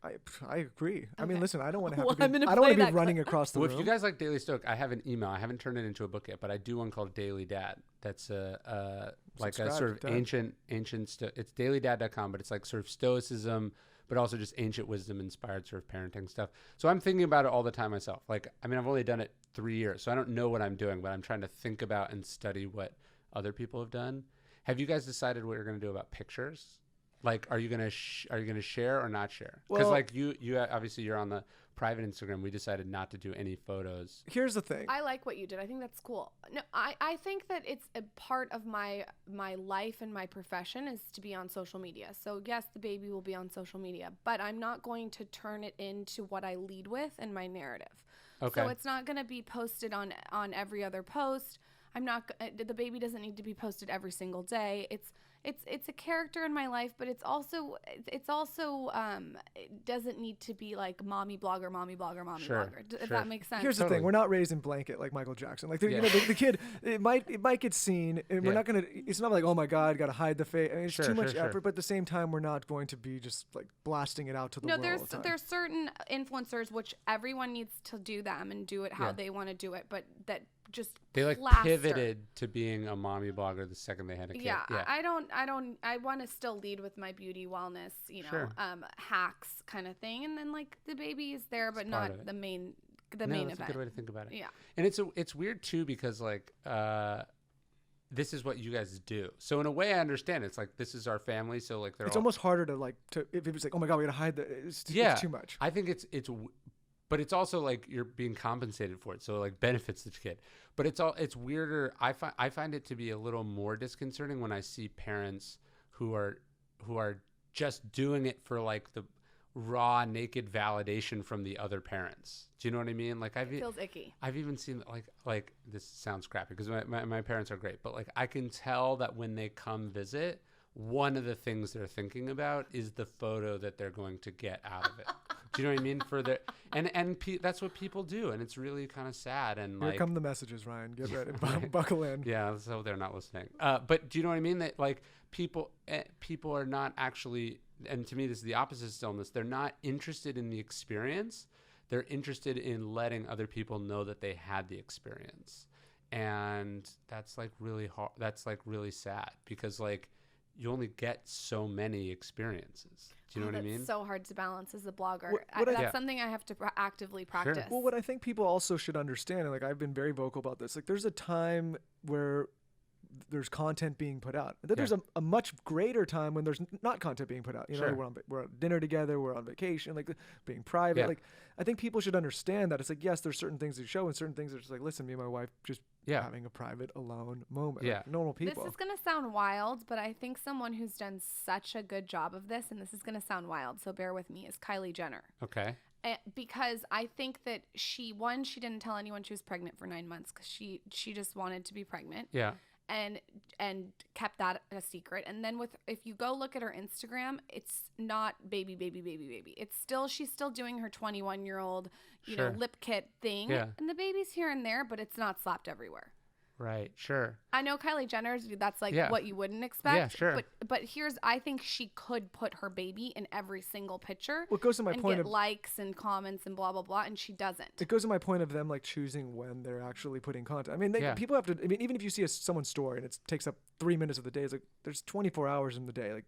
I agree. I mean, Okay. listen, I don't want to Well, have I'm to gonna I don't want play to be that running clip. across the Well, room. if you guys like Daily Stoic, I have an email. I haven't turned it into a book yet, but I do one called Daily Dad. That's like a Subscribe sort of to that. ancient. It's dailydad.com, but it's like sort of stoicism, but also just ancient wisdom inspired sort of parenting stuff. So I'm thinking about it all the time myself. Like, I mean, I've only done it 3 years, so I don't know what I'm doing, but I'm trying to think about and study what other people have done. Have you guys decided what you're going to do about pictures? Like, are you gonna share or not share? Because Well, like you obviously you're on the private Instagram. We decided not to do any photos. Here's the thing. I like what you did. I think that's cool. No, I think that it's a part of my life and my profession is to be on social media. So yes, the baby will be on social media, but I'm not going to turn it into what I lead with in my narrative. Okay. So it's not going to be posted on every other post. The baby doesn't need to be posted every single day. It's a character in my life, but it doesn't need to be like mommy blogger. Sure, If that makes sense. Here's the thing: we're not raised in blanket like Michael Jackson. Like the kid, it might get seen, and we're not gonna. It's not like, oh my God, got to hide the face. I mean, it's too much effort. But at the same time, we're not going to be just like blasting it out to the world. No, there's certain influencers which everyone needs to do them and do it how they want to do it, but that just they like plaster. pivoted to being a mommy blogger the second they had a kid. Yeah. I want to still lead with my beauty wellness, hacks kind of thing, and then like the baby is there, but not the main event. That's a good way to think about it. Yeah, and it's weird too because like this is what you guys do. So in a way, I understand. It's like this is our family. So like it's almost harder to like if it's like, oh my God, we gotta hide it's too much. I think it's. But it's also like you're being compensated for it, so it like benefits the kid. But it's weirder. I find it to be a little more disconcerting when I see parents who are just doing it for like the raw naked validation from the other parents. Do you know what I mean? Like it feels icky. I've even seen like this sounds crappy because my parents are great, but like I can tell that when they come visit, one of the things they're thinking about is the photo that they're going to get out of it. Do you know what I mean? That's what people do, and it's really kind of sad. And here come the messages, Ryan. Get ready, buckle in. Yeah, so they're not listening. But do you know what I mean? That like people are not actually, and to me this is the opposite of stillness. They're not interested in the experience. They're interested in letting other people know that they had the experience, and that's like really hard. That's like really sad because like you only get so many experiences. Do you know what I mean? It's so hard to balance as a blogger. That's something I have to actively practice. Well, what I think people also should understand, and like I've been very vocal about this, like there's a time where there's content being put out. And then there's a much greater time when there's not content being put out. You know, we're at dinner together, we're on vacation, like being private. Like I think people should understand that it's like, yes, there's certain things to show and certain things are just like, listen, me and my wife just having a private, alone moment. Yeah. Like normal people. This is going to sound wild, but I think someone who's done such a good job of this, and this is going to sound wild, so bear with me, is Kylie Jenner. Okay. Because I think that she didn't tell anyone she was pregnant for 9 months because she just wanted to be pregnant. Yeah. And kept that a secret. And then if you go look at her Instagram, it's not baby. She's still doing her 21-year-old, lip kit thing. Yeah. And the baby's here and there, but it's not slapped everywhere. Right. Sure. I know Kylie Jenner's, that's like what you wouldn't expect. Yeah, sure. But I think she could put her baby in every single picture. Well, it goes to my point get of likes and comments and blah, blah, blah. And she doesn't. It goes to my point of them like choosing when they're actually putting content. I mean, people have to, I mean, even if you see someone's story and it takes up 3 minutes of the day, it's like there's 24 hours in the day. Like,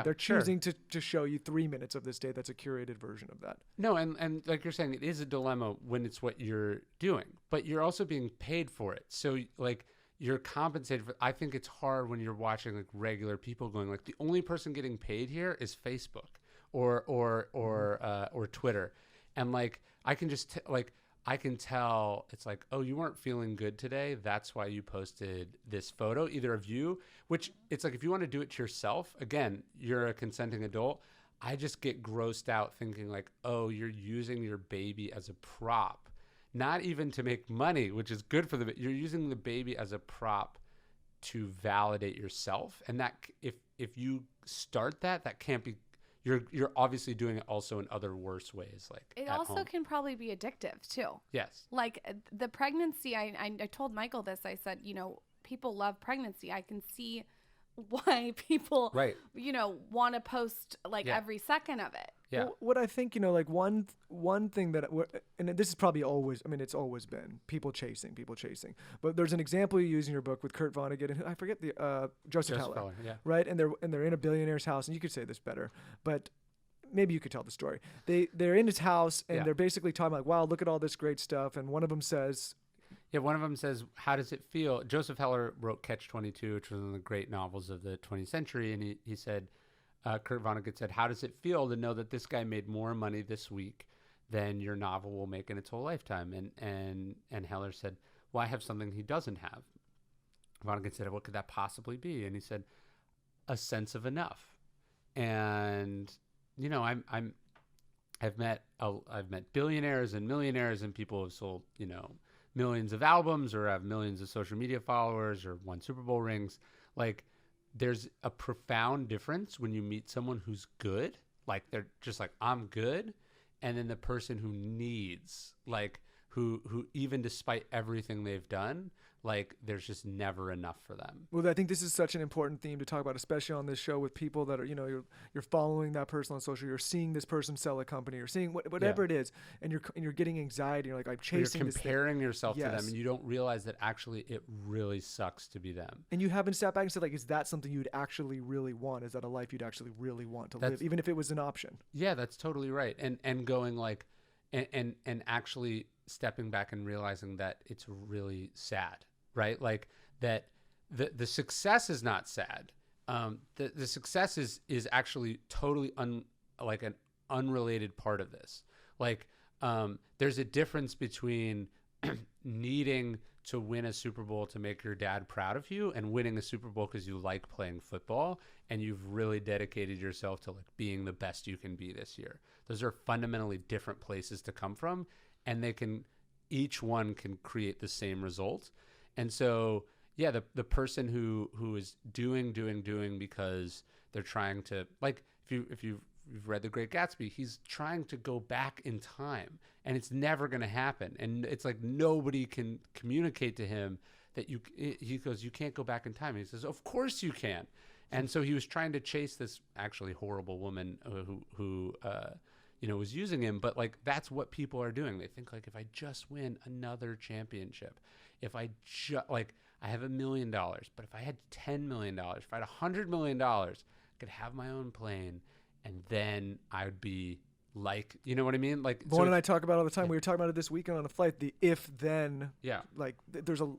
they're choosing to show you 3 minutes of this day. That's a curated version of that. No. And like you're saying, it is a dilemma when it's what you're doing, but you're also being paid for it. So like, you're compensated for. I think it's hard when you're watching like regular people going like the only person getting paid here is Facebook or Twitter, and like I can just I can tell it's like, oh, you weren't feeling good today. That's why you posted this photo, either of you, which it's like if you want to do it to yourself, again, you're a consenting adult. I just get grossed out thinking like, oh, you're using your baby as a prop. Not even to make money, which is good for you're using the baby as a prop to validate yourself. And that if you start that can't be, you're obviously doing it also in other worse ways, like it at also home. can probably be addictive too. Yes. Like the pregnancy, I told Michael this. I said, you know, people love pregnancy. I can see why people, Right. you know, want to post like every second of it. Yeah. Well, what I think, you know, like one thing that, and this is probably always, I mean, it's always been people chasing. But there's an example you use in your book with Kurt Vonnegut and I forget the Joseph Heller, yeah. right? And they're in a billionaire's house, and you could say this better, but maybe you could tell the story. They're in his house, and they're basically talking like, wow, look at all this great stuff, and one of them says. Yeah, one of them says, how does it feel? Joseph Heller wrote Catch-22, which was one of the great novels of the 20th century, and he said, Kurt Vonnegut said, how does it feel to know that this guy made more money this week than your novel will make in its whole lifetime? And Heller said, well, I have something he doesn't have. Vonnegut said, what could that possibly be? And he said, a sense of enough. And, you know, I've met billionaires and millionaires and people who have sold, you know, millions of albums or have millions of social media followers or won Super Bowl rings. Like, there's a profound difference when you meet someone who's good, like they're just like, I'm good. And then the person who needs, like, who even despite everything they've done, like there's just never enough for them. Well, I think this is such an important theme to talk about, especially on this show with people that are, you know, you're following that person on social, you're seeing this person sell a company, or seeing whatever it is, and you're getting anxiety. You're like, I'm chasing this thing. You're comparing yourself to them, and you don't realize that actually it really sucks to be them. And you haven't sat back and said, like, is that something you'd actually really want? Is that a life you'd actually really want to live, even if it was an option? Yeah, that's totally right. And going like, and actually stepping back and realizing that it's really sad. Right? Like that the success is not sad. The success is actually totally like an unrelated part of this. Like there's a difference between needing to win a Super Bowl to make your dad proud of you and winning a Super Bowl because you like playing football and you've really dedicated yourself to like being the best you can be this year. Those are fundamentally different places to come from, and each one can create the same result. And so, yeah, the person who is doing because they're trying to, like, if you've read The Great Gatsby, he's trying to go back in time, and it's never going to happen. And it's like nobody can communicate to him that he goes, you can't go back in time. And he says, of course you can. And so he was trying to chase this actually horrible woman who you know, was using him. But like, that's what people are doing. They think like, if I just win another championship, if I I have $1 million, but if I had $10 million, if I had $100 million, I could have my own plane, and then I would be like, you know what I mean? Like Vaughn and I talk about it all the time. We were talking about it this weekend on a flight. The if then. Yeah. Like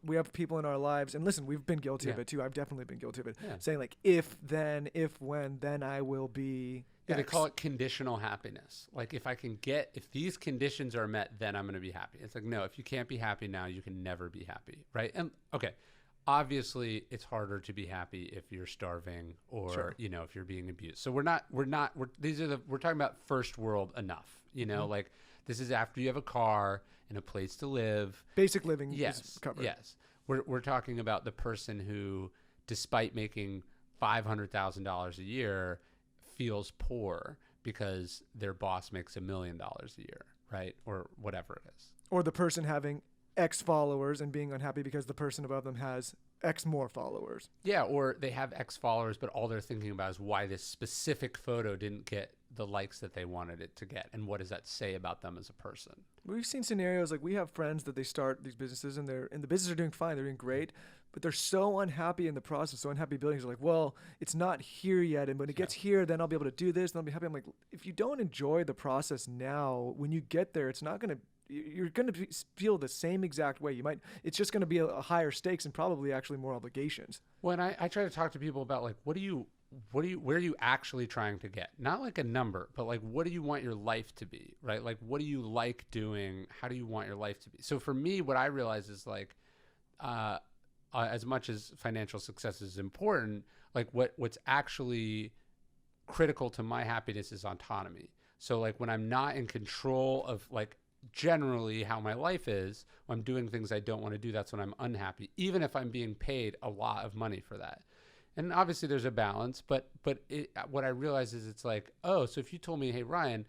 we have people in our lives, and listen, we've been guilty of it too. I've definitely been guilty of it. Yeah. Saying like, if then, if when, then I will be. Yeah, they call it conditional happiness. Like if these conditions are met, then I'm going to be happy. It's like, no, if you can't be happy now, you can never be happy. Right. And okay, obviously it's harder to be happy if you're starving or, you know, if you're being abused. So we're talking about first world enough, you know, like this is after you have a car and a place to live. Basic living is covered. Yes. We're talking about the person who, despite making $500,000 a year, feels poor because their boss makes $1 million a year, right? Or whatever it is. Or the person having X followers and being unhappy because the person above them has X more followers. Yeah, or they have X followers, but all they're thinking about is why this specific photo didn't get the likes that they wanted it to get, and what does that say about them as a person? We've seen scenarios like we have friends that they start these businesses and the businesses are doing fine, they're doing great, but they're so unhappy in the process, so unhappy building. They're like, well, it's not here yet, and when it gets here, then I'll be able to do this, and I'll be happy. I'm like, if you don't enjoy the process now, when you get there, you're going to feel the same exact way. It's just going to be a higher stakes and probably actually more obligations. When I try to talk to people about like, where are you actually trying to get? Not like a number, but like, what do you want your life to be, right? Like, what do you like doing? How do you want your life to be? So for me, what I realize is like, as much as financial success is important, like what's actually critical to my happiness is autonomy. So like when I'm not in control of like generally how my life is, when I'm doing things I don't want to do, that's when I'm unhappy, even if I'm being paid a lot of money for that. and obviously there's a balance, but what I realize is it's like, oh, so if you told me, hey, Ryan,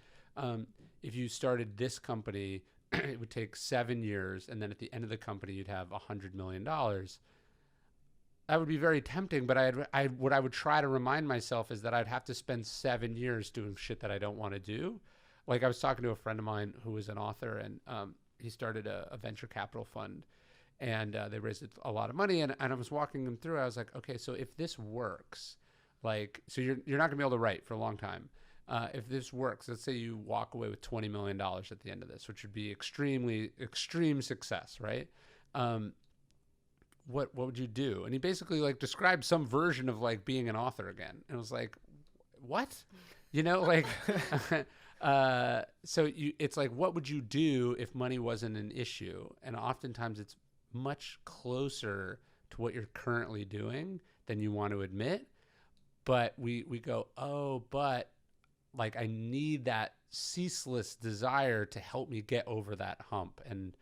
if you started this company, it would take 7 years, and then at the end of the company, you'd have $100 million. That would be very tempting, but what I would try to remind myself is that I'd have to spend 7 years doing shit that I don't want to do. Like I was talking to a friend of mine who was an author, and he started a venture capital fund, and they raised a lot of money. And I was walking them through. I was like, okay, so if this works, like, so you're not gonna be able to write for a long time. If this works, let's say you walk away with $20 million at the end of this, which would be extreme success, right? What would you do? And he basically like described some version of like being an author again. And I was like, what? You know, like, it's like, what would you do if money wasn't an issue? And oftentimes it's much closer to what you're currently doing than you want to admit. But we go, oh, but like, I need that ceaseless desire to help me get over that hump. And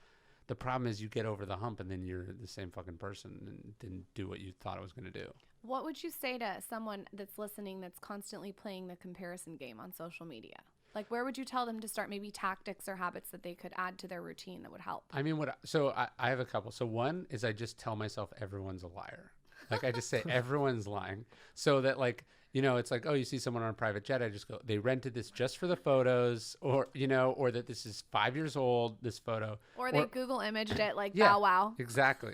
the problem is you get over the hump and then you're the same fucking person and didn't do what you thought it was going to do. What would you say to someone that's listening that's constantly playing the comparison game on social media? Like, where would you tell them to start, maybe tactics or habits that they could add to their routine that would help? I mean, I have a couple. So one is I just tell myself everyone's a liar. Like, I just say everyone's lying, so that, like, you know, it's like, oh, you see someone on a private jet, I just go, they rented this just for the photos, or, you know, or that this is 5 years old, this photo. Or they Google imaged it, like, yeah, Bow Wow. Exactly.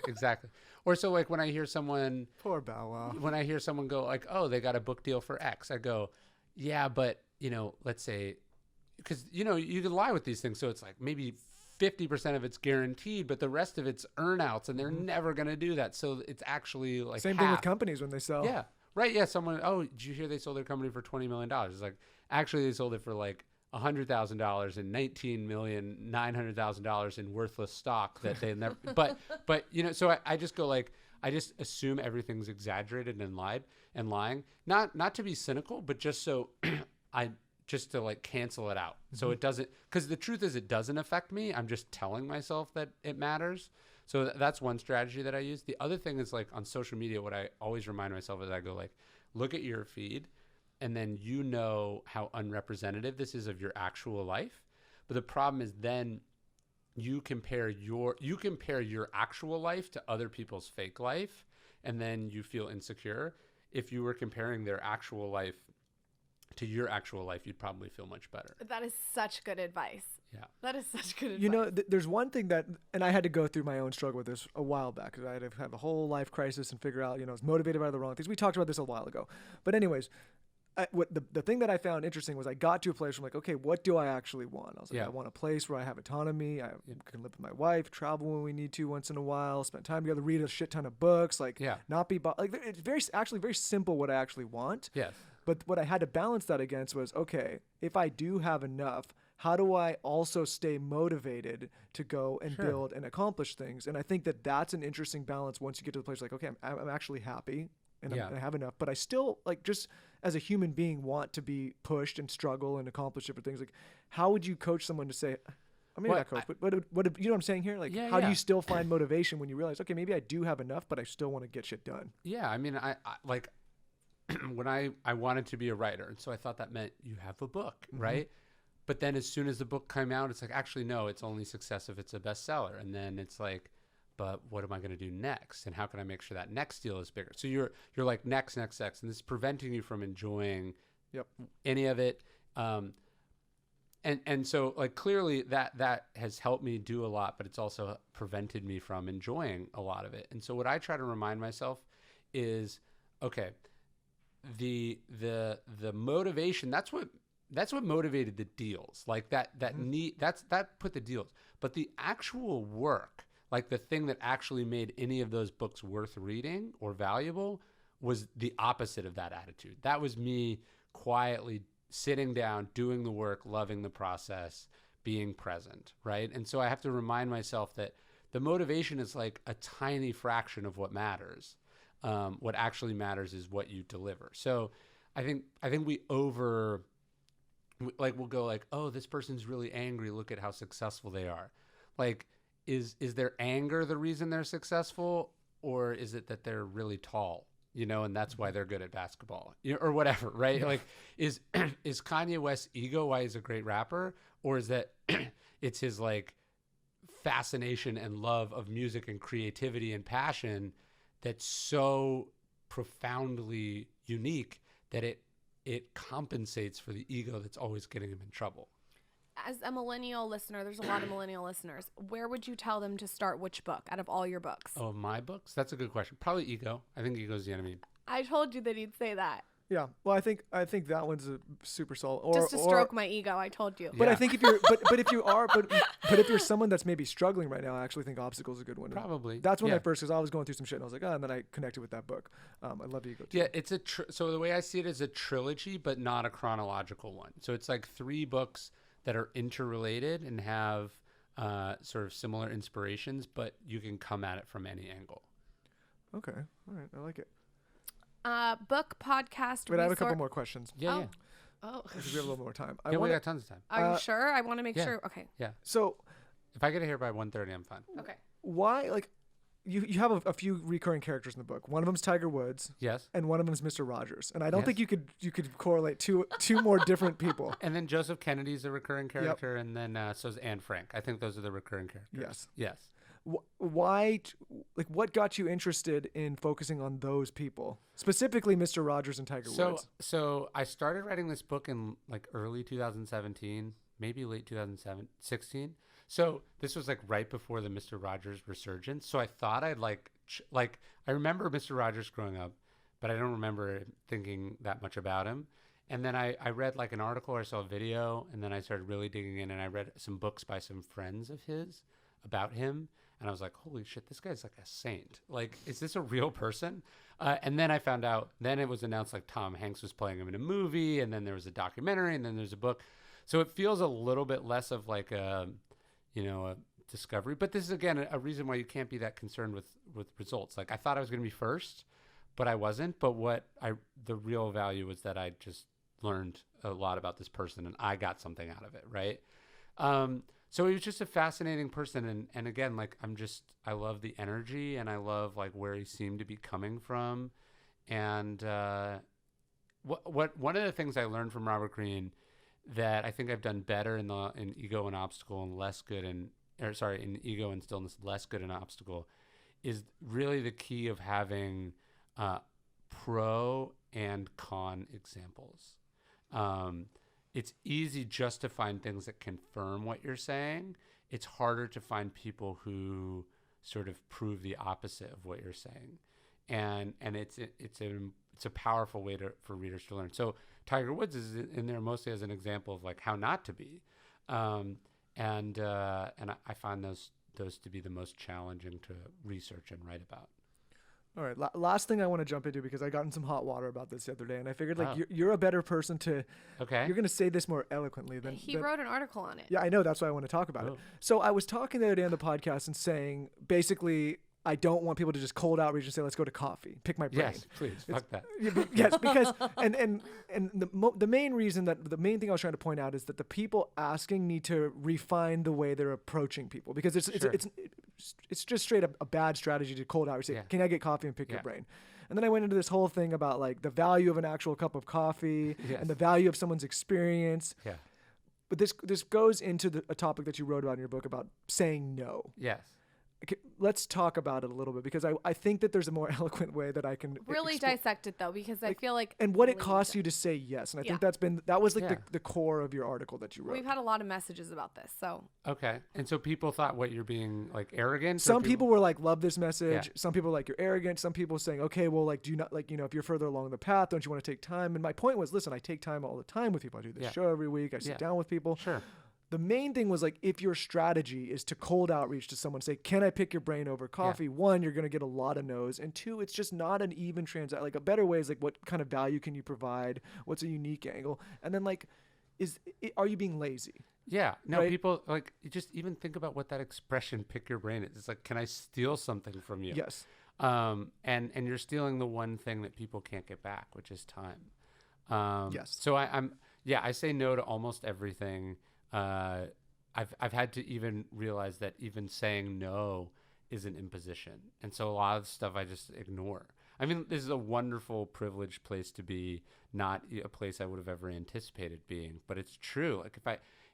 Or so, like, when I hear someone... Poor Bow Wow. When I hear someone go, like, oh, they got a book deal for X, I go, yeah, but, you know, let's say... Because, you know, you can lie with these things, so it's like maybe 50% of it's guaranteed, but the rest of it's earnouts, and they're never going to do that. So it's actually like same thing with companies when they sell. Yeah. Right. Yeah. Someone, oh, did you hear they sold their company for $20 million? It's like, actually they sold it for like $100,000 and $19,900,000 in worthless stock that they never, but, you know, so I just go like, I just assume everything's exaggerated and lying, not to be cynical, but just so just to like cancel it out. So it doesn't, because the truth is it doesn't affect me. I'm just telling myself that it matters. So that's one strategy that I use. The other thing is, like, on social media, what I always remind myself is I go like, look at your feed, and then you know how unrepresentative this is of your actual life. But the problem is then you compare your actual life to other people's fake life, and then you feel insecure. If you were comparing their actual life to your actual life, you'd probably feel much better. That is such good advice. Yeah. That is such good advice. You know, there's one thing that, and I had to go through my own struggle with this a while back, because I had to have a whole life crisis and figure out, you know, I was motivated by the wrong things. We talked about this a while ago. But anyways, the thing that I found interesting was I got to a place where I'm like, okay, what do I actually want? I was like, I want a place where I have autonomy. I can live with my wife, travel when we need to once in a while, spend time together, read a shit ton of books, like not be, like, it's actually very simple what I actually want. Yes. But what I had to balance that against was, okay, if I do have enough, how do I also stay motivated to go and build and accomplish things? And I think that that's an interesting balance once you get to the place like, okay, I'm actually happy and I have enough, but I still, like, just as a human being, want to be pushed and struggle and accomplish different things. Like, how would you coach someone to say, I mean, not coach, but what you know what I'm saying here? Like, how do you still find motivation when you realize, okay, maybe I do have enough, but I still want to get shit done? Yeah. I mean, I like when I wanted to be a writer. And so I thought that meant you have a book, right? But then as soon as the book came out, it's like, actually, no, it's only success if it's a bestseller. And then it's like, but what am I going to do next? And how can I make sure that next deal is bigger? So you're like next. And this is preventing you from enjoying any of it. And so, like, clearly that has helped me do a lot, but it's also prevented me from enjoying a lot of it. And so what I try to remind myself is, okay, the motivation, that's what motivated the deals, like that put the deals, but the actual work, like the thing that actually made any of those books worth reading or valuable, was the opposite of that attitude. That was me quietly sitting down, doing the work, loving the process, being present, right? And so I have to remind myself that the motivation is like a tiny fraction of what matters. What actually matters is what you deliver. So I think we'll go like, oh, this person's really angry, look at how successful they are. Like, is their anger the reason they're successful, or is it that they're really tall? you know, and that's why they're good at basketball, you know, or whatever, right? Like, is Kanye West's ego why he's a great rapper, or is that it's his like fascination and love of music and creativity and passion that's so profoundly unique that it compensates for the ego that's always getting him in trouble? As a millennial listener, there's a lot of millennial listeners. Where would you tell them to start which book out of all your books? Oh, my books? That's a good question. Probably ego. I think ego is the enemy. I told you that he'd say that. Yeah. Well, I think that one's a super solid. Just to stroke my ego, I told you. But Yeah. I think if you're but if you're someone that's maybe struggling right now, I actually think Obstacle is a good one. Probably. That's when I first, because I was going through some shit and I was like, and then I connected with that book. I love Ego too. Yeah, it's so the way I see it is a trilogy, but not a chronological one. So it's like 3 books that are interrelated and have sort of similar inspirations, but you can come at it from any angle. Okay. All right. I like it. Book, podcast, Wait, I have a couple more questions. Yeah, Oh. Because we have a little more time. we got tons of time. Are you sure? I want to make sure. Okay. Yeah. So If I get here by 1:30, I'm fine. Okay. why, like, you have a few recurring characters in the book. One of them's Tiger Woods, Yes. and one of them's Mr. Rogers. And I don't Yes. think you could correlate two more different people. And then Joseph Kennedy's a recurring character, and then so is Anne Frank. I think those are the recurring characters. Yes. Yes. Why, like, what got you interested in focusing on those people, specifically Mr. Rogers and Tiger Woods? So I started writing this book in like early 2017, maybe late 2016. So this was like right before the Mr. Rogers resurgence. So I thought I'd like I remember Mr. Rogers growing up, but I don't remember thinking that much about him. And then I read like an article or saw a video, and then I started really digging in, and I read some books by some friends of his about him. And I was like, holy shit, this guy's like a saint. Like, is this a real person? And then I found out, then it was announced like Tom Hanks was playing him in a movie, and then there was a documentary, and then there's a book. So it feels a little bit less of like a discovery. But this is, again, a reason why you can't be that concerned with results. Like, I thought I was going to be first, but I wasn't. But the real value was that I just learned a lot about this person, and I got something out of it, right? So he was just a fascinating person. And again, like, I love the energy, and I love like where he seemed to be coming from. And one of the things I learned from Robert Greene that I think I've done better in Ego and Obstacle and less good in Ego and Stillness, less good in Obstacle, is really the key of having pro and con examples. It's easy just to find things that confirm what you're saying. It's harder to find people who sort of prove the opposite of what you're saying. And it's a powerful way for readers to learn. So Tiger Woods is in there mostly as an example of like how not to be. And I find those to be the most challenging to research and write about. All right. Last thing I want to jump into, because I got in some hot water about this the other day, and I figured like you're a better person to. Okay. You're going to say this more eloquently than He wrote an article on it. Yeah, I know. That's why I want to talk about it. So I was talking the other day on the podcast and saying basically I don't want people to just cold outreach and say, let's go to coffee, pick my brain. Yes, please. Fuck that. Yes, because and the main reason the main thing I was trying to point out is that the people asking need to refine the way they're approaching people, because it's just straight up a bad strategy to cold outreach. Say, can I get coffee and pick your brain? And then I went into this whole thing about like the value of an actual cup of coffee and the value of someone's experience. Yeah. But this goes into a topic that you wrote about in your book about saying no. Yes. Okay, let's talk about it a little bit, because I think that there's a more eloquent way that I can really dissect it though, because I feel like and what it costs you to say yes, and I think that was like the core of your article that you wrote. We've had a lot of messages about this, so okay. And so people thought what you're being like arrogant. Some people were like, love this message. Some people like, you're arrogant. Some people saying, okay, well, like, do you not like, if you're further along the path, don't you want to take time? And my point was, listen, I take time all the time with people. I do this show every week. I sit down with people. Sure. The main thing was like, if your strategy is to cold outreach to someone, say, can I pick your brain over coffee? One, you're going to get a lot of no's. And two, it's just not an even transaction. Like, a better way is like, what kind of value can you provide? What's a unique angle? And then like, are you being lazy? Yeah. No, right? People like, you just even think about what that expression pick your brain is. It's like, can I steal something from you? Yes. And you're stealing the one thing that people can't get back, which is time. Yes. So I say no to almost everything. I've had to even realize that even saying no is an imposition. And so a lot of stuff I just ignore. I mean, this is a wonderful, privileged place to be, not a place I would have ever anticipated being, but it's true. Like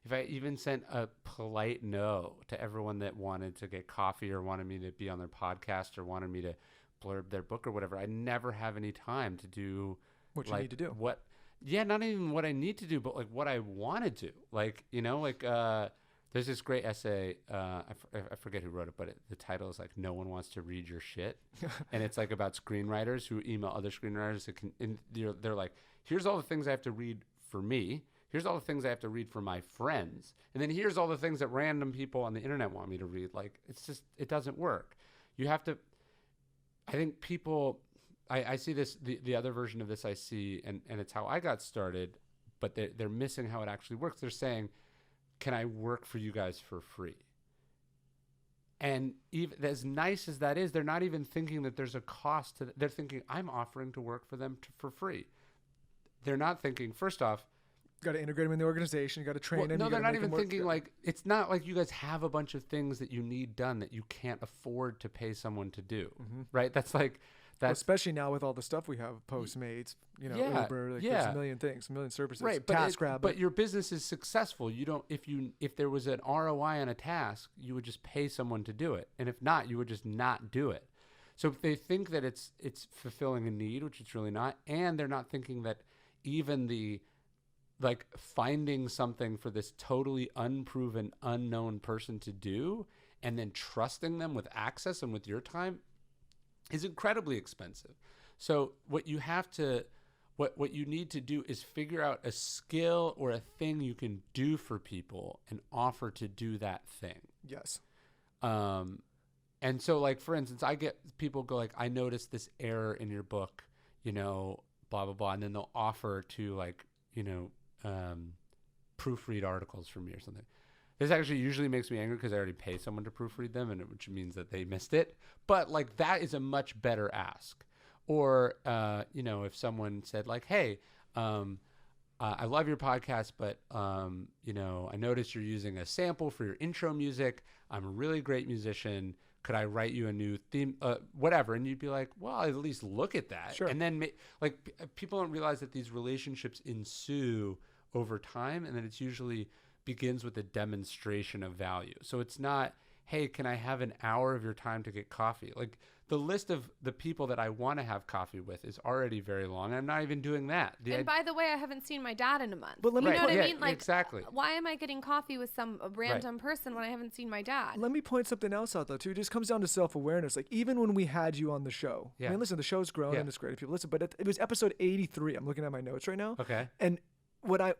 if I even sent a polite no to everyone that wanted to get coffee or wanted me to be on their podcast or wanted me to blurb their book or whatever, I never have any time to do what you need to do. Not even what I need to do, but like what I want to do. Like, there's this great essay. I forget who wrote it, but the title is like, "No one wants to read your shit," and it's like about screenwriters who email other screenwriters. And they're like, "Here's all the things I have to read for me. Here's all the things I have to read for my friends, and then here's all the things that random people on the internet want me to read." Like, it doesn't work. You have to. I think people. I see this. The other version of this I see, and it's how I got started, but they're missing how it actually works. They're saying, can I work for you guys for free? And even as nice as that is, they're not even thinking that there's a cost to they're thinking I'm offering to work for them for free. They're not thinking, first off, you got to integrate them in the organization. You got to train them. No, they're not even thinking like, it's not like you guys have a bunch of things that you need done that you can't afford to pay someone to do, right? That's like, especially now with all the stuff we have, Postmates, Uber, there's a million things, a million services, right? TaskRabbit. But your business is successful. You don't, if there was an ROI on a task, you would just pay someone to do it, and if not, you would just not do it. So if they think that it's fulfilling a need, which it's really not, and they're not thinking that even the like finding something for this totally unproven, unknown person to do, and then trusting them with access and with your time, is incredibly expensive. So what you need to do is figure out a skill or a thing you can do for people and offer to do that thing. Yes. And so like, for instance, I get people go like, I noticed this error in your book, blah, blah, blah. And then they'll offer to like, proofread articles for me or something. This actually usually makes me angry because I already pay someone to proofread them, which means that they missed it. But like, that is a much better ask. Or, if someone said like, hey, I love your podcast, but, I noticed you're using a sample for your intro music. I'm a really great musician. Could I write you a new theme, whatever? And you'd be like, well, at least look at that. Sure. And then people don't realize that these relationships ensue over time, and that it's usually begins with a demonstration of value. So it's not, hey, can I have an hour of your time to get coffee? Like, the list of the people that I want to have coffee with is already very long. I'm not even doing that. By the way, I haven't seen my dad in a month. But let me you know what I mean? Like, exactly. Why am I getting coffee with some random person when I haven't seen my dad? Let me point something else out, though, too. It just comes down to self-awareness. Like, even when we had you on the show, I mean, listen, the show's grown and it's great if people listen, but it was episode 83. I'm looking at my notes right now. Okay. And the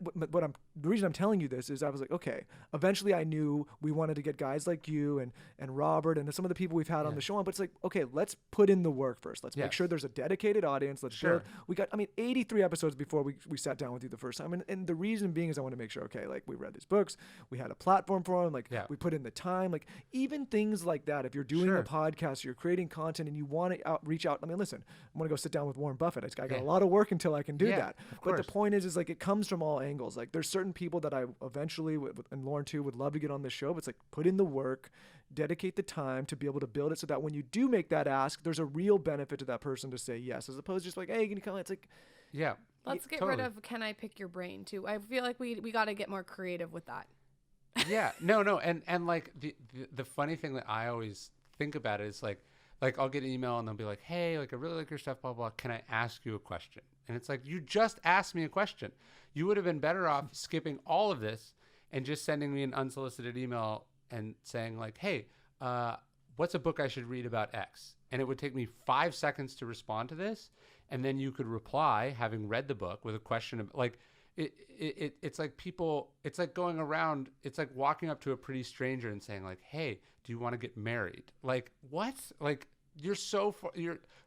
reason I'm telling you this is I was like, okay, eventually I knew we wanted to get guys like you and Robert and some of the people we've had on the show on, but it's like, okay, let's put in the work first. Let's make sure there's a dedicated audience. Let's build. We got, 83 episodes before we sat down with you the first time. And the reason being is I want to make sure, okay, like we read these books, we had a platform for them, we put in the time, like even things like that. If you're doing a podcast, you're creating content and you want to reach out. I mean, listen, I'm going to go sit down with Warren Buffett. I got a lot of work until I can do that. But the point is like, it comes from all angles. Like there's certain people that I eventually and Lauren too would love to get on this show, but it's like put in the work, dedicate the time to be able to build it so that when you do make that ask, there's a real benefit to that person to say yes, as opposed to just like, hey, can you come? It's like, let's get rid of can I pick your brain too. I feel like we got to get more creative with that. No, and like the funny thing that I always think about it is like I'll get an email and they'll be like, hey, like I really like your stuff, blah blah. Can I ask you a question? And it's like, you just asked me a question. You would have been better off skipping all of this and just sending me an unsolicited email and saying like, hey, what's a book I should read about X? And it would take me 5 seconds to respond to this. And then you could reply, having read the book, with a question of like, it's like people, it's like going around, it's like walking up to a pretty stranger and saying like, hey, do you want to get married? Like, what? Like, you're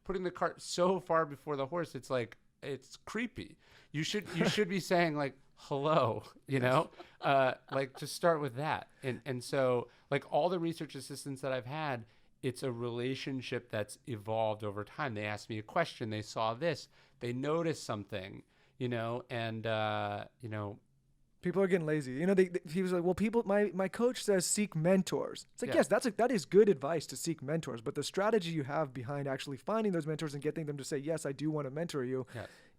putting the cart so far before the horse. It's like, it's creepy. You should be saying like, hello, like just start with that. And so like all the research assistants that I've had, it's a relationship that's evolved over time. They asked me a question, they saw this, they noticed something, and People are getting lazy. You know, he was like, well, my coach says seek mentors. It's like, Yeah. yes, that is good advice to seek mentors, but the strategy you have behind actually finding those mentors and getting them to say, yes, I do want to mentor you,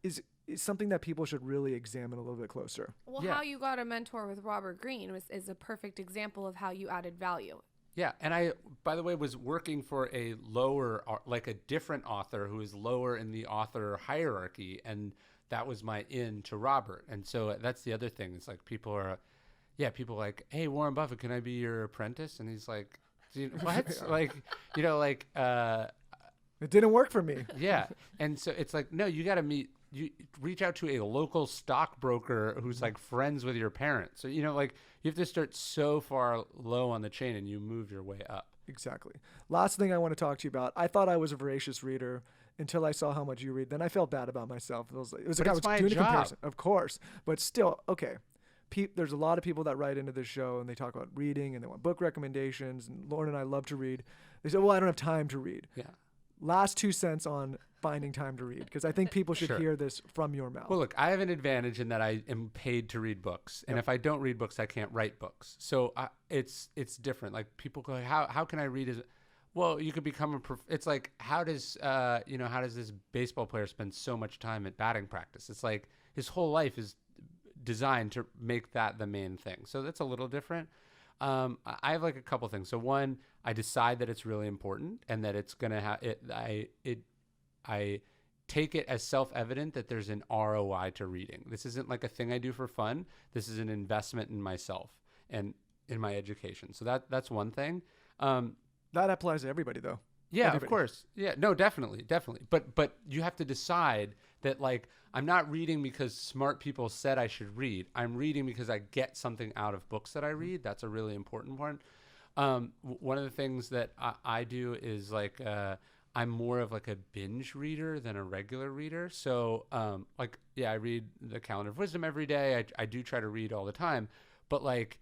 is something that people should really examine a little bit closer. Well, how you got a mentor with Robert Greene is a perfect example of how you added value. Yeah, and I, by the way, was working for a lower, like a different author who is lower in the author hierarchy, and that was my in to Robert. And so that's the other thing. It's like people are like, hey, Warren Buffett, can I be your apprentice? And he's like, what? Like, you know, like, it didn't work for me. Yeah. And so it's like, no, you got to reach out to a local stockbroker who's like friends with your parents. So, you know, like you have to start so far low on the chain and you move your way up. Exactly. Last thing I want to talk to you about. I thought I was a voracious reader until I saw how much you read. Then I felt bad about myself. It was like I was doing a comparison, of course, but still, okay. There's a lot of people that write into this show and they talk about reading and they want book recommendations. And Lauren and I love to read. They say, well, I don't have time to read. Yeah. Last 2 cents on finding time to read, because I think people should hear this from your mouth. Well, look, I have an advantage in that I am paid to read books, and if I don't read books, I can't write books. So it's different. Like people go, how can I read? Well, you could become it's like how does this baseball player spend so much time at batting practice? It's like his whole life is designed to make that the main thing. So that's a little different. I have like a couple things. So one, I decide that it's really important and that it's gonna have it. I take it as self-evident that there's an ROI to reading. This isn't like a thing I do for fun. This is an investment in myself and in my education. So that's one thing. That applies to everybody, though. Yeah, everybody. Of course. Yeah, no, definitely. But you have to decide that, like, I'm not reading because smart people said I should read. I'm reading because I get something out of books that I read. That's a really important one. One of the things that I do is like I'm more of like a binge reader than a regular reader. So I read the Calendar of Wisdom every day. I do try to read all the time, but like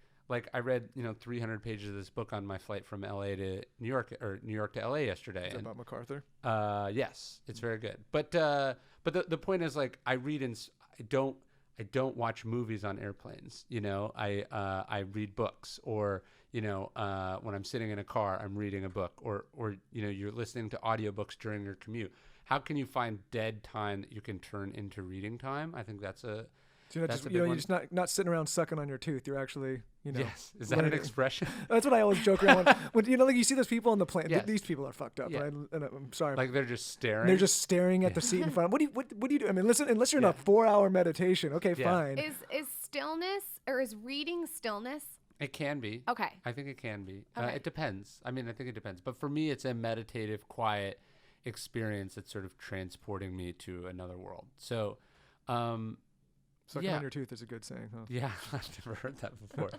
I read 300 pages of this book on my flight from LA to New York, or New York to LA yesterday. Is that about MacArthur? Yes, it's very good. But the point is, like, I read and I don't watch movies on airplanes. I read books, or when I'm sitting in a car, I'm reading a book, or you're listening to audiobooks during your commute. How can you find dead time that you can turn into reading time? I think that's a So you're just not sitting around sucking on your tooth. You're actually, Yes. Is that an expression? That's what I always joke around when like you see those people on the plane. Yes. These people are fucked up. Yeah. And I'm sorry. Like they're just staring. They're just staring at the seat in front. What do you do? I mean, listen, unless you're in a 4-hour meditation, okay, fine. Is stillness, or is reading stillness? It can be. Okay. I think it can be. Okay. It depends. I mean, I think it depends. But for me, it's a meditative, quiet experience that's sort of transporting me to another world. So, sucking on your tooth is a good saying, huh? Yeah, I've never heard that before.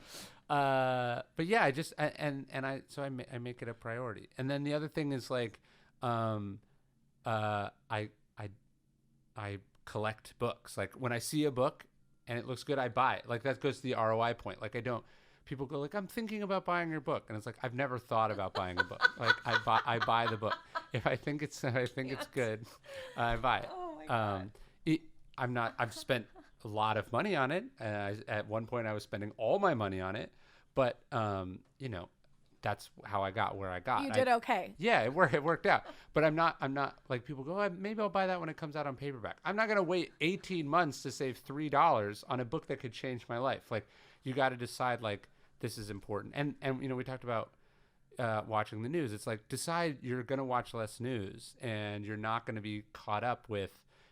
But yeah, I make it a priority. And then the other thing is like, I collect books. Like when I see a book and it looks good, I buy it. Like that goes to the ROI point. Like people go like, I'm thinking about buying your book. And it's like, I've never thought about buying a book. Like I buy the book. If I think it's good, I buy it. Oh my God. I've spent a lot of money on it. At one point I was spending all my money on it, but that's how I got where I got. You did okay. Yeah, it worked out. But I'm not like people go, maybe I'll buy that when it comes out on paperback. I'm not going to wait 18 months to save $3 on a book that could change my life. Like you got to decide like this is important. And we talked about watching the news. It's like decide you're going to watch less news and you're not going to be caught up with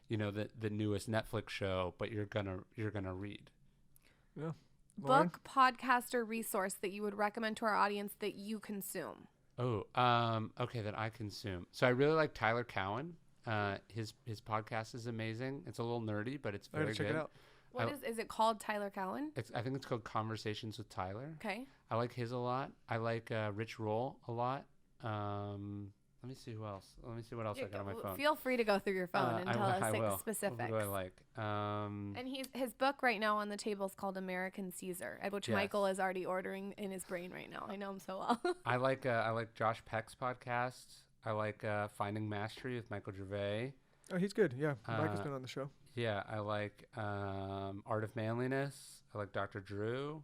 the newest Netflix show, but you're gonna read. Yeah. Lauren? Book, podcast, or resource that you would recommend to our audience that you consume. Oh, okay, that I consume. So I really like Tyler Cowen. His podcast is amazing. It's a little nerdy, but it's very good. Check it out. What is it called? Tyler Cowen? I think it's called Conversations with Tyler. Okay. I like his a lot. I like Rich Roll a lot. Let me see who else. Let me see what else I got on my phone. Feel free to go through your phone and tell us specifics. What do I like? And his book right now on the table is called American Caesar, at which Michael is already ordering in his brain right now. I know him so well. I like Josh Peck's podcast. I like Finding Mastery with Michael Gervais. Oh, he's good. Yeah, Mike has been on the show. Yeah, I like Art of Manliness. I like Dr. Drew.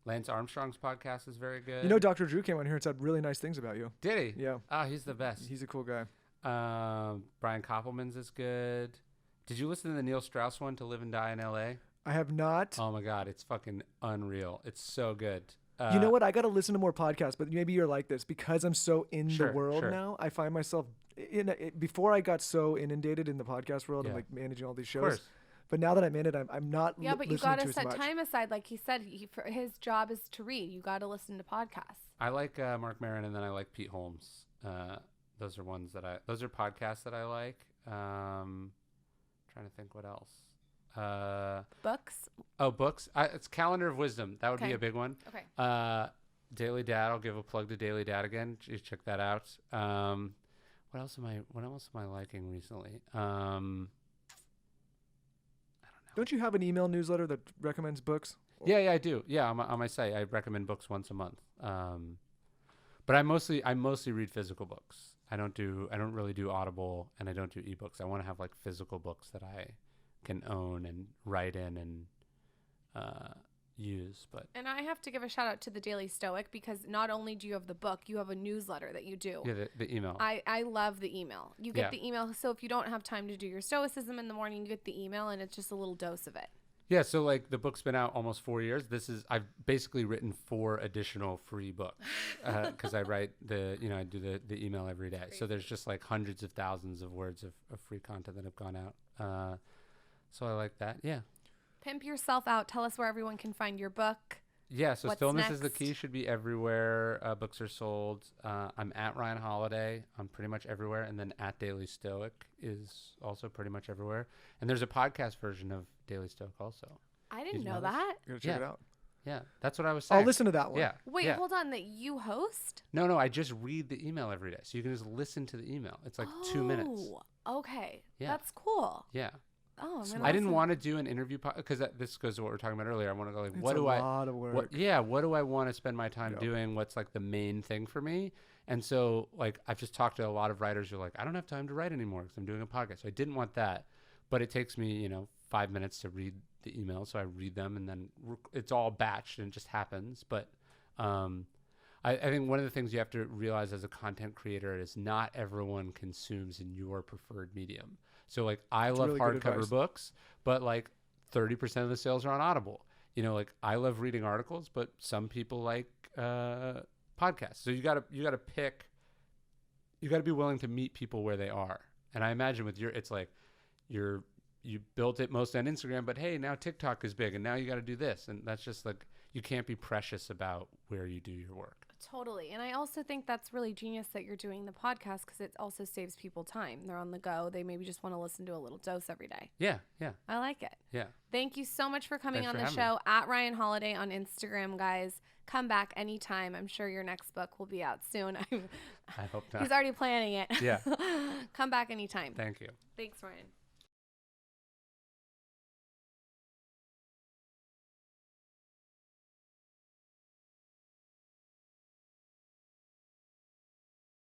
Lance Armstrong's podcast is very good. You know, Dr. Drew came on here and said really nice things about you. Did he? Yeah. Oh, he's the best. He's a cool guy. Brian Koppelman's is good. Did you listen to the Neil Strauss one, To Live and Die in L.A.? I have not. Oh, my God. It's fucking unreal. It's so good. You know what? I got to listen to more podcasts, but maybe you're like this. Because I'm so in the world now, I find myself... before I got so inundated in the podcast world and like managing all these shows... But now that I'm in it, I'm not. Yeah, but you got to set time aside. Like he said, his job is to read. You got to listen to podcasts. I like Mark Maron, and then I like Pete Holmes. Those are those are podcasts that I like. Trying to think what else. Books. Oh, books. It's Calendar of Wisdom. That would be a big one. Okay. Daily Dad. I'll give a plug to Daily Dad again. Just check that out. What else am I liking recently? Don't you have an email newsletter that recommends books? Yeah, I do. Yeah, on my site, I recommend books once a month. But I mostly read physical books. I don't really do Audible, and I don't do ebooks. I want to have like physical books that I can own and write in and use. And I have to give a shout out to the Daily Stoic, because not only do you have the book, you have a newsletter that you do. Yeah, the email. I love the email. You get the email, so if you don't have time to do your stoicism in the morning, you get the email, and it's just a little dose of it. Yeah, so like the book's been out almost 4 years. I've basically written 4 additional free books because I write I do the email every day. So there's just like hundreds of thousands of words of free content that have gone out. So I like that. Yeah. Pimp yourself out. Tell us where everyone can find your book. Yeah, so Stillness Is The Key should be everywhere books are sold. I'm at Ryan Holiday. I'm pretty much everywhere. And then at Daily Stoic is also pretty much everywhere. And there's a podcast version of Daily Stoic also. I didn't know that. You gotta check it out. Yeah, that's what I was saying. I'll listen to that one. Yeah. Wait, hold on. That you host? No, I just read the email every day. So you can just listen to the email. It's like 2 minutes. Okay. Yeah. That's cool. Yeah. Oh, I didn't want to do an interview because this goes to what we were talking about earlier. I want to go like, what do I want to spend my time doing? What's like the main thing for me? And so like I've just talked to a lot of writers who are like, I don't have time to write anymore because I'm doing a podcast. So I didn't want that, but it takes me 5 minutes to read the emails. So I read them and then it's all batched and it just happens. But I think one of the things you have to realize as a content creator is not everyone consumes in your preferred medium. So like I love really hardcover books, but like 30% of the sales are on Audible. Like I love reading articles, but some people like podcasts. So you gotta pick. You gotta be willing to meet people where they are. And I imagine with it's like you built it mostly on Instagram, but hey, now TikTok is big, and now you got to do this, and that's just like you can't be precious about where you do your work. Totally. And I also think that's really genius that you're doing the podcast, because it also saves people time. They're on the go. They maybe just want to listen to a little dose every day. Yeah. I like it. Yeah. Thank you so much for coming on the show. At Ryan Holiday on Instagram, guys. Come back anytime. I'm sure your next book will be out soon. I hope not. He's already planning it. Yeah. Come back anytime. Thank you. Thanks, Ryan.